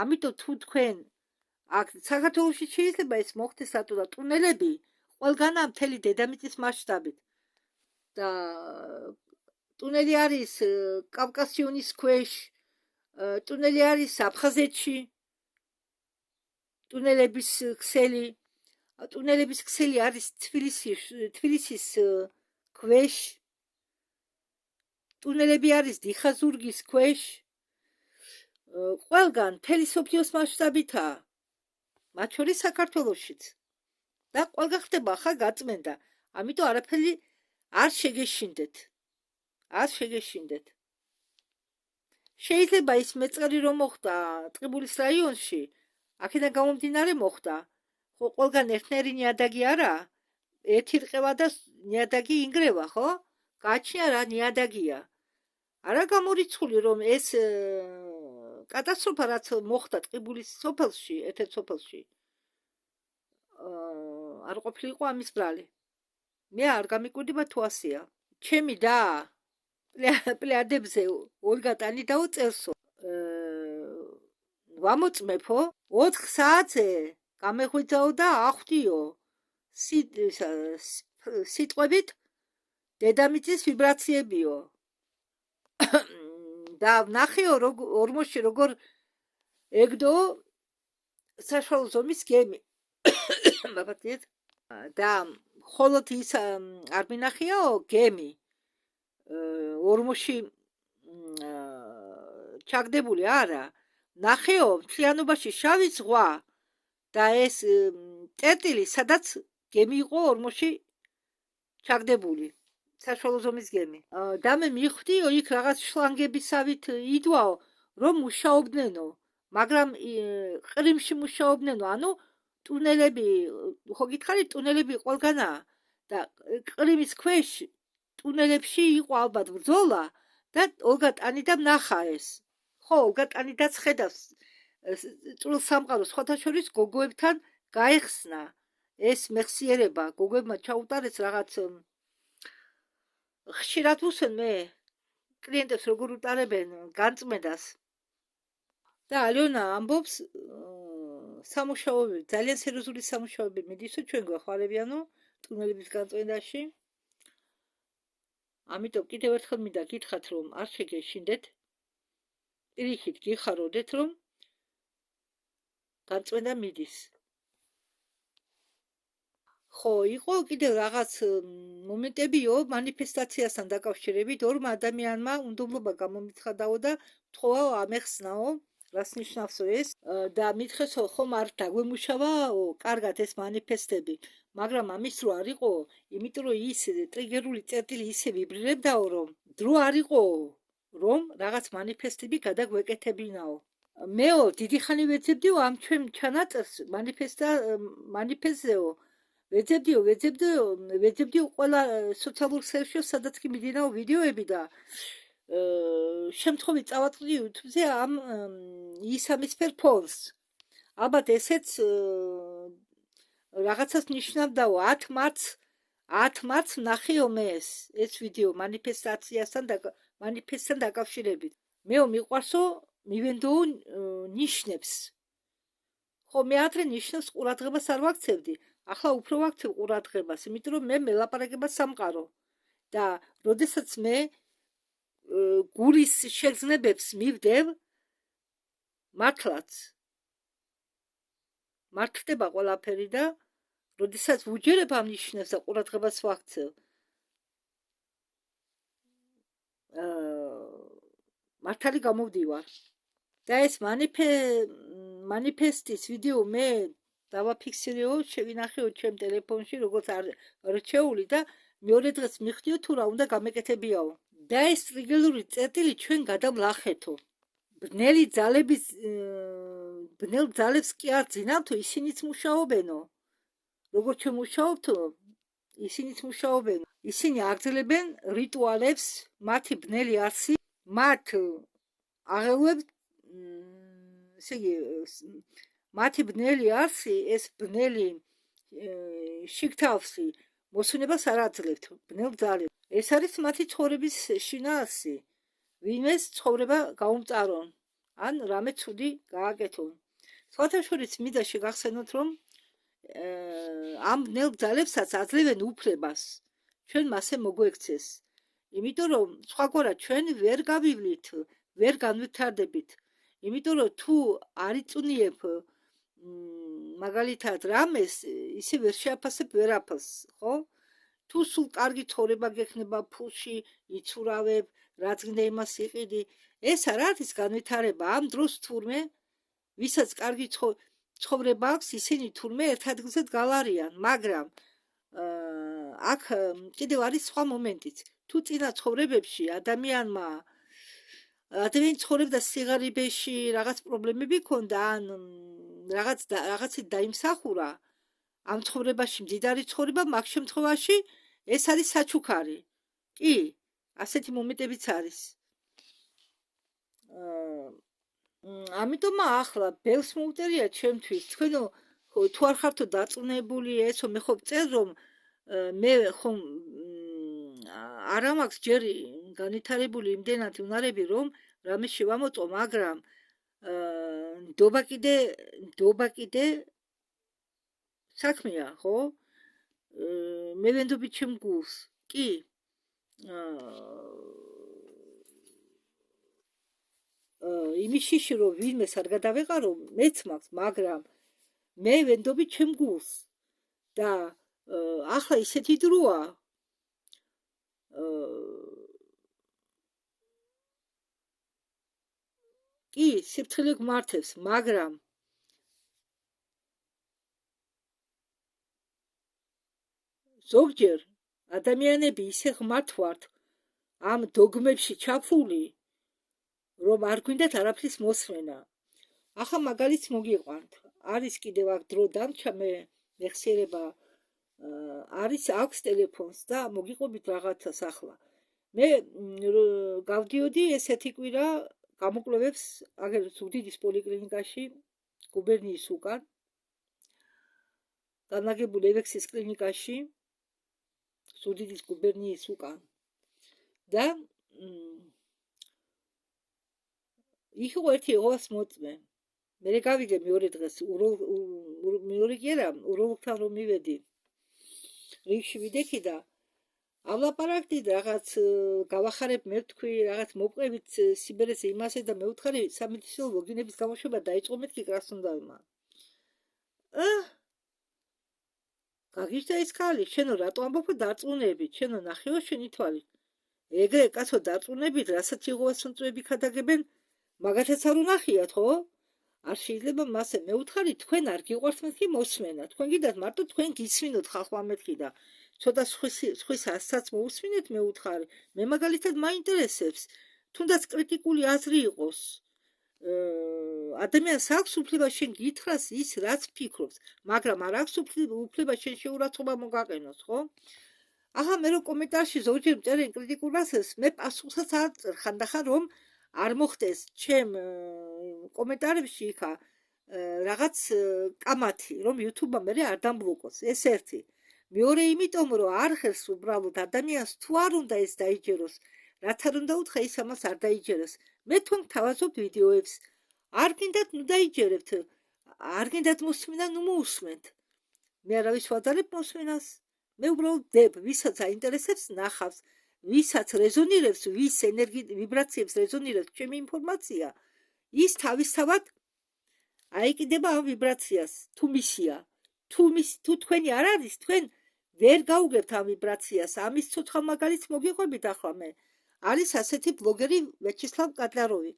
ამიტომ თუ თქვენ აქ საქართველოში შეიძლება ეს მოხდეს, რატო და ტუნელები ყველგანაა მთელი დედამიწის მასშტაბით და ტუნელი არის კავკასიონის ქვეშ, ტუნელი არის აფხაზეთში, ტუნელების ქსელი, ტუნელების ქსელი არის თბილისის ქვეშ, ტუნელები არის დიხაზურგის ქვეშ, ყველგან მთელი მსოფლიოს მასშტაბითაა, მათ შორის საქართველოშიც და ყველგან ხდება ახლა გაწმენდა. ამიტომ არაფერი არ შეგეშინდეთ. შეიძლება ის მეწყერი რომ მოხდა ტყიბულის რაიონში, აქედან გამომდინარე მოხდა, ხო ყველგან ერთნაირი ნიადაგი არა, ერთი რყევა და ნიადაგი ინგრევა, ხო? გააჩნია რა ნიადაგია. არა გამორიცხული რომ ეს კატასტროფა რაც მოხდა ტყიბულის სოფელში, ერთ-ერთ სოფელში, არ ყოფილიყო ამის ბრალი. მე არ გამიკვირდება თუ ასეა. ჩემი და პლიადებზე ოლგა ტანიდაო წერსო. ვამოწმეფო 4 საათზე გამეღვიძაო და ახვდიო სიტყვებით დედამიწის ვიბრაციებიო. და ვნახეო ორმოში როგორ ეგდო საშუალო ზომის გემი. მაბათიეთ და ხოლოთ ის არ მინახიაო გემი ორმოში ჩაგდებული არა. ნახეო მთლიანობაში შავი ზღვა და ეს წერტილი სადაც გემი იყო ორმოში ჩაგდებული, საშუალო ზომის გემი. და მე მიხვდიო იქ რაღაც შლანგებისავით იდვაო რომ მუშაობდნენო, მაგრამ ყრიმში მუშაობდნენო, ანუ ტუნელები, ხო გითხარით, ტუნელები ყველგანაა და ყრიმის ქვეშ ტუნელებში იყო ალბათ ბრძოლა და ოლგა ტანიდამ ნახა ეს. ხო, ოლგა ტანიდაც ხედავს წვრილ სამყაროს, სხვათა შორის გოგოებთან გაეხსნა ეს მეხსიერება, გოგოებმა ჩაუტარეს რაღაც ხშირად უსვენ მე კლიენტებს როგორ უტარებენ განწმენდას. და ალიონა ამბობს სამუშაოები, ძალიან სერიოზული სამუშაოები მიდისო ჩვენ გვეხმარებიანო ტუნელების განწმენდაში. ამიტომ კიდევ ერთხელ მინდა გითხრათ რომ არ შეგეშინდეთ, პირიქით გიხაროდეთ რომ განწმენდა მიდის. ხო, იყო კიდევ რაღაც მომენტებიო მანიფესტაციასთან დაკავშირებით, ორმა ადამიანმა უნდობლობა გამომიცხადაო და თხოვაო ამეხსნაო, რას ნიშნავსო ეს და მითხესო ხომ არ დაგვემუშავაო კარგად ეს მანიფესტები, მაგრამ ამის დრო არ იყო, იმიტომ რომ ის ტრიგერული წერტილი ისე ვიბრირებდაო რომ დრო არ იყო რომ რაღაც მანიფესტები გადაგვეკეთებინაო. მეო დიდი ხანი ვეძებდიო ამ ჩვენ ჩანაწერს მანიფესტზეო. ვეძებდიო ყველა სოციალურ ქსელში, სადაც კი მიდინაო ვიდეოები და შემთხვევით წავატყდი YouTube-ზე ამ ისამისფერ ფონს. ალბათ ესეც რაღაცას ნიშნავდაო 10 მარტს ვნახეო მე ეს ვიდეო მანიფესტთან დაკავშირებით. მეო მიყვარსო მივენდოო ნიშნებს. ხო, მე ადრე ნიშნებს ყურადღებას არ ვაქცევდი. ახლა უფრო ვაქცევ ყურადღებას, იმიტომ რომ მე მელაპარაკება სამყარო და როდესაც მე გულის შეგრძნებებს მივდევ, მართლაც მართლდება ყველაფერი და როდესაც ვუჯერებ ამ ნიშნებს და ყურადღებას ვაქცევ, მართალი გამოვდივარ. და ეს მანიფესტის ვიდეო მე დავაფიქსირეო, შევინახეო ჩემ ტელეფონში, როგორც რჩეული და მეორე დღეს მიხვდიო თუ რა უნდა გამეკეთებიაო. და ეს ტრიგერული წერტილი ჩვენ გადავლახეთო. ბნელი ძალების ბნელ ძალებს კი არ ძინავ თუ ისინიც მუშაობენო როგორც ჩვენ მუშაობთ ისინიც მუშაობენ ისინი აგრძელებენ რიტუალებს მათი ბნელი არსი მათ აღელვებს ესე იგი მათი ბნელი არსი ეს ბნელი შიგთავსი მოსუნებას არ აძლევთ ბნელ ძალებს ეს არის მათი ცხოვრების შინაარსი ვინმეს ცხოვრება გაუმწარონ ან რამე ცუდი გააკეთონ სხვათა შორის მინდა შეგახსენოთ რომ ამ ბნელ ძალებსაც აძლევენ უფლებას ჩვენ მასე მოგვექცეს იმიტომ რომ სხვაგვარად ჩვენ ვერ გავივლით ვერ განვითარდებით იმიტომ რომ თუ არ იწუნიებ მაგალითად რამეს ისე ვერ შეაფასებ ვერაფერს ხო თუ სულ კარგი ცხოვრება გექნება ფულში იცურავებ რაც გინდა იმას იყიდი ეს არ არის განვითარება ამ დროს თურმე ვისაც კარგი ცხოვრება აქვს ისინი თურმე ერთ ადგილზე დგალარიან მაგრამ აქ კიდევ არის სხვა მომენტიც თუ წინა ცხოვრებებში ადამიანი ცხოვრებდა სიღარიბეში რაღაც პრობლემები ჰქონდა ან რაღაცით დაიმსახურა ამ ცხოვრებაში მდიდარი ცხოვრება მაგ შემთხვევაში ეს არის საჩუქარი კი ასეთი მომენტებიც არის ამიტომ ახლა ბევრს მოუტერია ჩემთვის თქვენო თუ არ ხართო დაწუნებული ესო მე ხო წელ რომ მე ხომ არ მაქვს ჯერ განვითარებული იმდენად უნარები რომ რამე შევამოწო მაგრამ ნდობა კიდე საქმეა ხო მე ვენდობი ჩემ გულს კი იმის შიში რომ ვინმეს არ გადავეყარო მეც მაქვს მაგრამ მე ვენდობი ჩემ გულს და ახლა ისეთი დროა კი სიფრთხილე გმართებს მაგრამ ზოგჯერ ადამიანები ისე ღმართ ვართ ამ დოგმებში ჩაფული რომ არ გვინდათ არაფრის მოსმენა ახლა მაგალითს მოგიყვანთ არის კიდევ აქ დრო დამჩა მე მეხსიერება არის აქვს ტელეფონს და მოგიყვებით რაღაცას ახლა მე გავდიოდი ესეთი კვირა გამოკვლევებს აგერ ზუგდიდის პოლიკლინიკაში გუბერნიის უკან განლაგებული ევექსის კლინიკაში ზუგდიდის გუბერნიის უკან და იქ იყო ერთი ეღოს მოწმე მე გავიგე მეორე დღეს მეორე კი არა უროლოგთან რომ მივედი რიგში ვიდექი და ავლაპარაკდი რაღაც გავახარებ მე ვთქვი რაღაც მოპყევით სიბერეზე იმასე და მე ვთხარი სამედიცინო ლოგინების გამოშვება დაიწყო მეთქი კრასნოდარმა გაგიჟდა ეს ქალი შენო რატო ამბობ დარწმუნებით შენო ნახეო შენი თვალი ეგრე კაცო დარწმუნებით რასაც იღოს მწვევი ქადაგებენ მაგათაც არ უნახიათ ხო არ შეიძლება მასე მე ვთხარი თქვენ არ გიყვართ მეთქი მოსმენა თქვენ გიდათ მარტო თქვენ გისმინოთ ხალხმა მეთქი და ცოტა სხვის ასაცაც მოусმინეთ მე ვთხარი მე მაგალითად მაინტერესებს თუნდაც კრიტიკული აზრი იყოს ადამიანს აქვს უფლება შენ გითხრას ის რაც ფიქრობს მაგრამ არ აქვს უფლება შენ შეურაცხყოფა მოგაყენოს ხო ახლა მე რო კომენტარში ზოგჯერ მწერენ კრიტიკულ ასეს მე პასუხსაც არ წერ ხანდახან რომ არ მოხდეს ჩემ კომენტარებში იქა რაღაც კამათი რომ YouTube-მა მე არ დამბლოკოს ეს ერთი მეორე იმიტომ რომ არ ხერს უბრალოდ ადამიანს თუ არ უნდა ეს დაიჯეროს რაც არ უნდა უთხრა ის ამას არ დაიჯეროს მე თქვენ თავაზობ ვიდეოებს არ გინდათ ნუ დაიჯერებთ არ გინდათ მოსმენა ნუ მოусმენთ მე არავის ვადარებ მოსმენას მე უბრალოდ დებ ვისაც აინტერესებს ნახავს ვისაც რეზონირებს ვის ვიბრაციებს რეზონირებს ჩემი ინფორმაცია ის თავისთავად აიკიდება ამ ვიბრაციას თუ მისია თუ თქვენი არ არის თქვენ ვერ გაუგებთ ამ ვიბრაციას ამის ცოცხალ მაგალითს მოგიყვებით ახლა მე არის ასეთი ბლოგერი ვიაჩესლავ კატლაროვი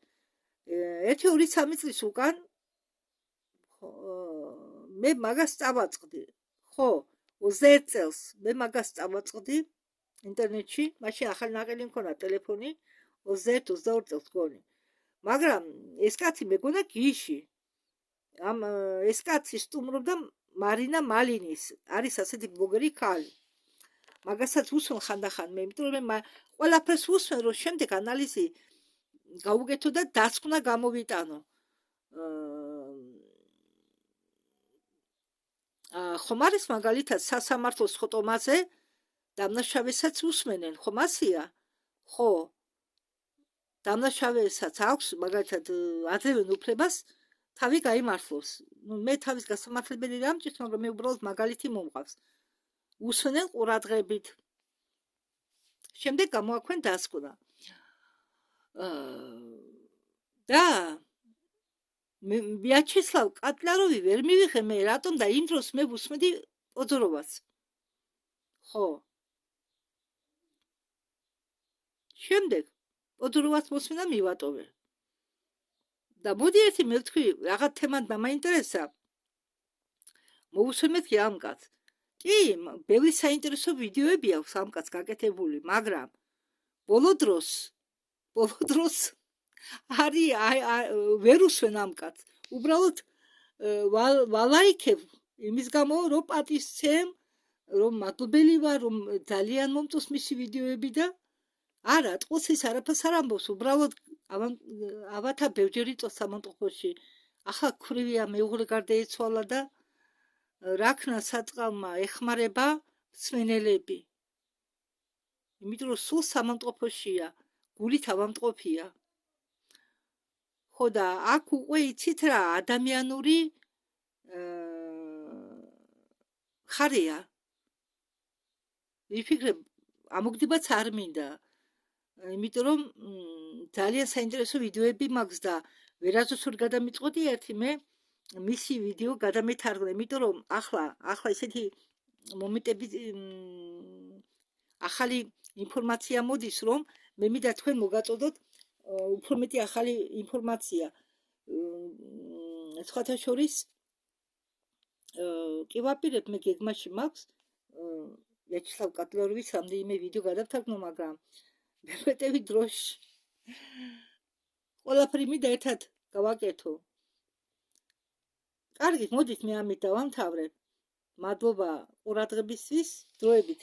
1-2-3 წლის უკან მე მაგას წავაწყდი ხო 21 წელს მე მაგას წავაწყდი ინტერნეტში მაშინ ახალი ნაყელი მქონა ტელეფონი 21-22 წელს გონი მაგრამ ეს კაცი მეგონა გიში. ეს კაცი სტუმრობდა მარინა მალინის, არის ასეთი ბლოგერი ქალი. მაგასაც უსვენ ხანდახან მე, იმიტომ რომ ყველაფერს უსვენ, რომ შემდეგ ანალიზი გავუკეთო და დასკვნა გამოვიტანო. ხომ არის მაგალითად სასამართლოს ხოტომაზე დამნაშავესაც უსმენენ, ხომ ასია? ხო. დამნაშავესაც აქვს მაგალითად აძლევენ უფლებას თავი გაიმართლოს. მე თავის გასამართლებელი რა მჭირს, მაგრამ მე უბრალოდ მაგალითი მომყავს. უსვენენ ყურადღებით. შემდეგ გამოაქვენ დასკვნა. და ვიაჩესლავ კატლაროვი ვერ მივიღე მე, რატომ და იმ დროს მე ვუსმედი ოზოროვას. ხო. შემდეგ ოზოროვას მოსმენა მივატოვე. და მოდი ერთი მე ვთქვი, რაღაც თემა დამაინტერესა. მოვუსმენთ კი ამ კაცს. კი, ბევრი საინტერესო ვიდეოები აქვს ამ კაცს გაკეთებული, მაგრამ ბოლო დროს არის ვერ უსვენ ამ კაცს. უბრალოდ ვალაიქებ იმის გამო, რომ პატისცემ, რომ მადლობელი ვარ, რომ ძალიან მომწონს მისი ვიდეოები და არა, ტყუს ის არაფერს არ ამბობს, უბრალოდ ავათა ბევრჯერ იწოს სამონტყოფოში. ახლა ქვრივია მეუღლე გარდაეცვალა და რაქნა საწყალმა ეხმარება მსმენელები. იმიტომ რომ სულ სამონტყოფოშია, გულით ავამტყოფია. ხო და აქ უკვე იცით რა, ადამიანური ხარია. ვიფიქრებ, ამოგდებაც არ მინდა. იმიტომ რომ ძალიან საინტერესო ვიდეოები მაქვს და ვერასდროს ვერ გადამიწყვეტი ერთი მე მისი ვიდეო გადამეთარგმნე, იმიტომ რომ ახლა ესეთი მომენტები ახალი ინფორმაცია მოდის, რომ მე მინდა თქვენ მოგაწოდოთ უფრო მეტი ახალი ინფორმაცია. სხვათა შორის კი ვაპირებ, მე გეგმაში მაქვს ვიაჩესლავ კატლაროვის რამდენიმე ვიდეო გადავთარგმნო, მაგრამ ვერ ვეტევი დროში. ყველაფერი მინდა ერთად გავაკეთო. კარგი, მოდით მე ამით დავამთავრებ. მადლობა ყურადღებისთვის, დროებით.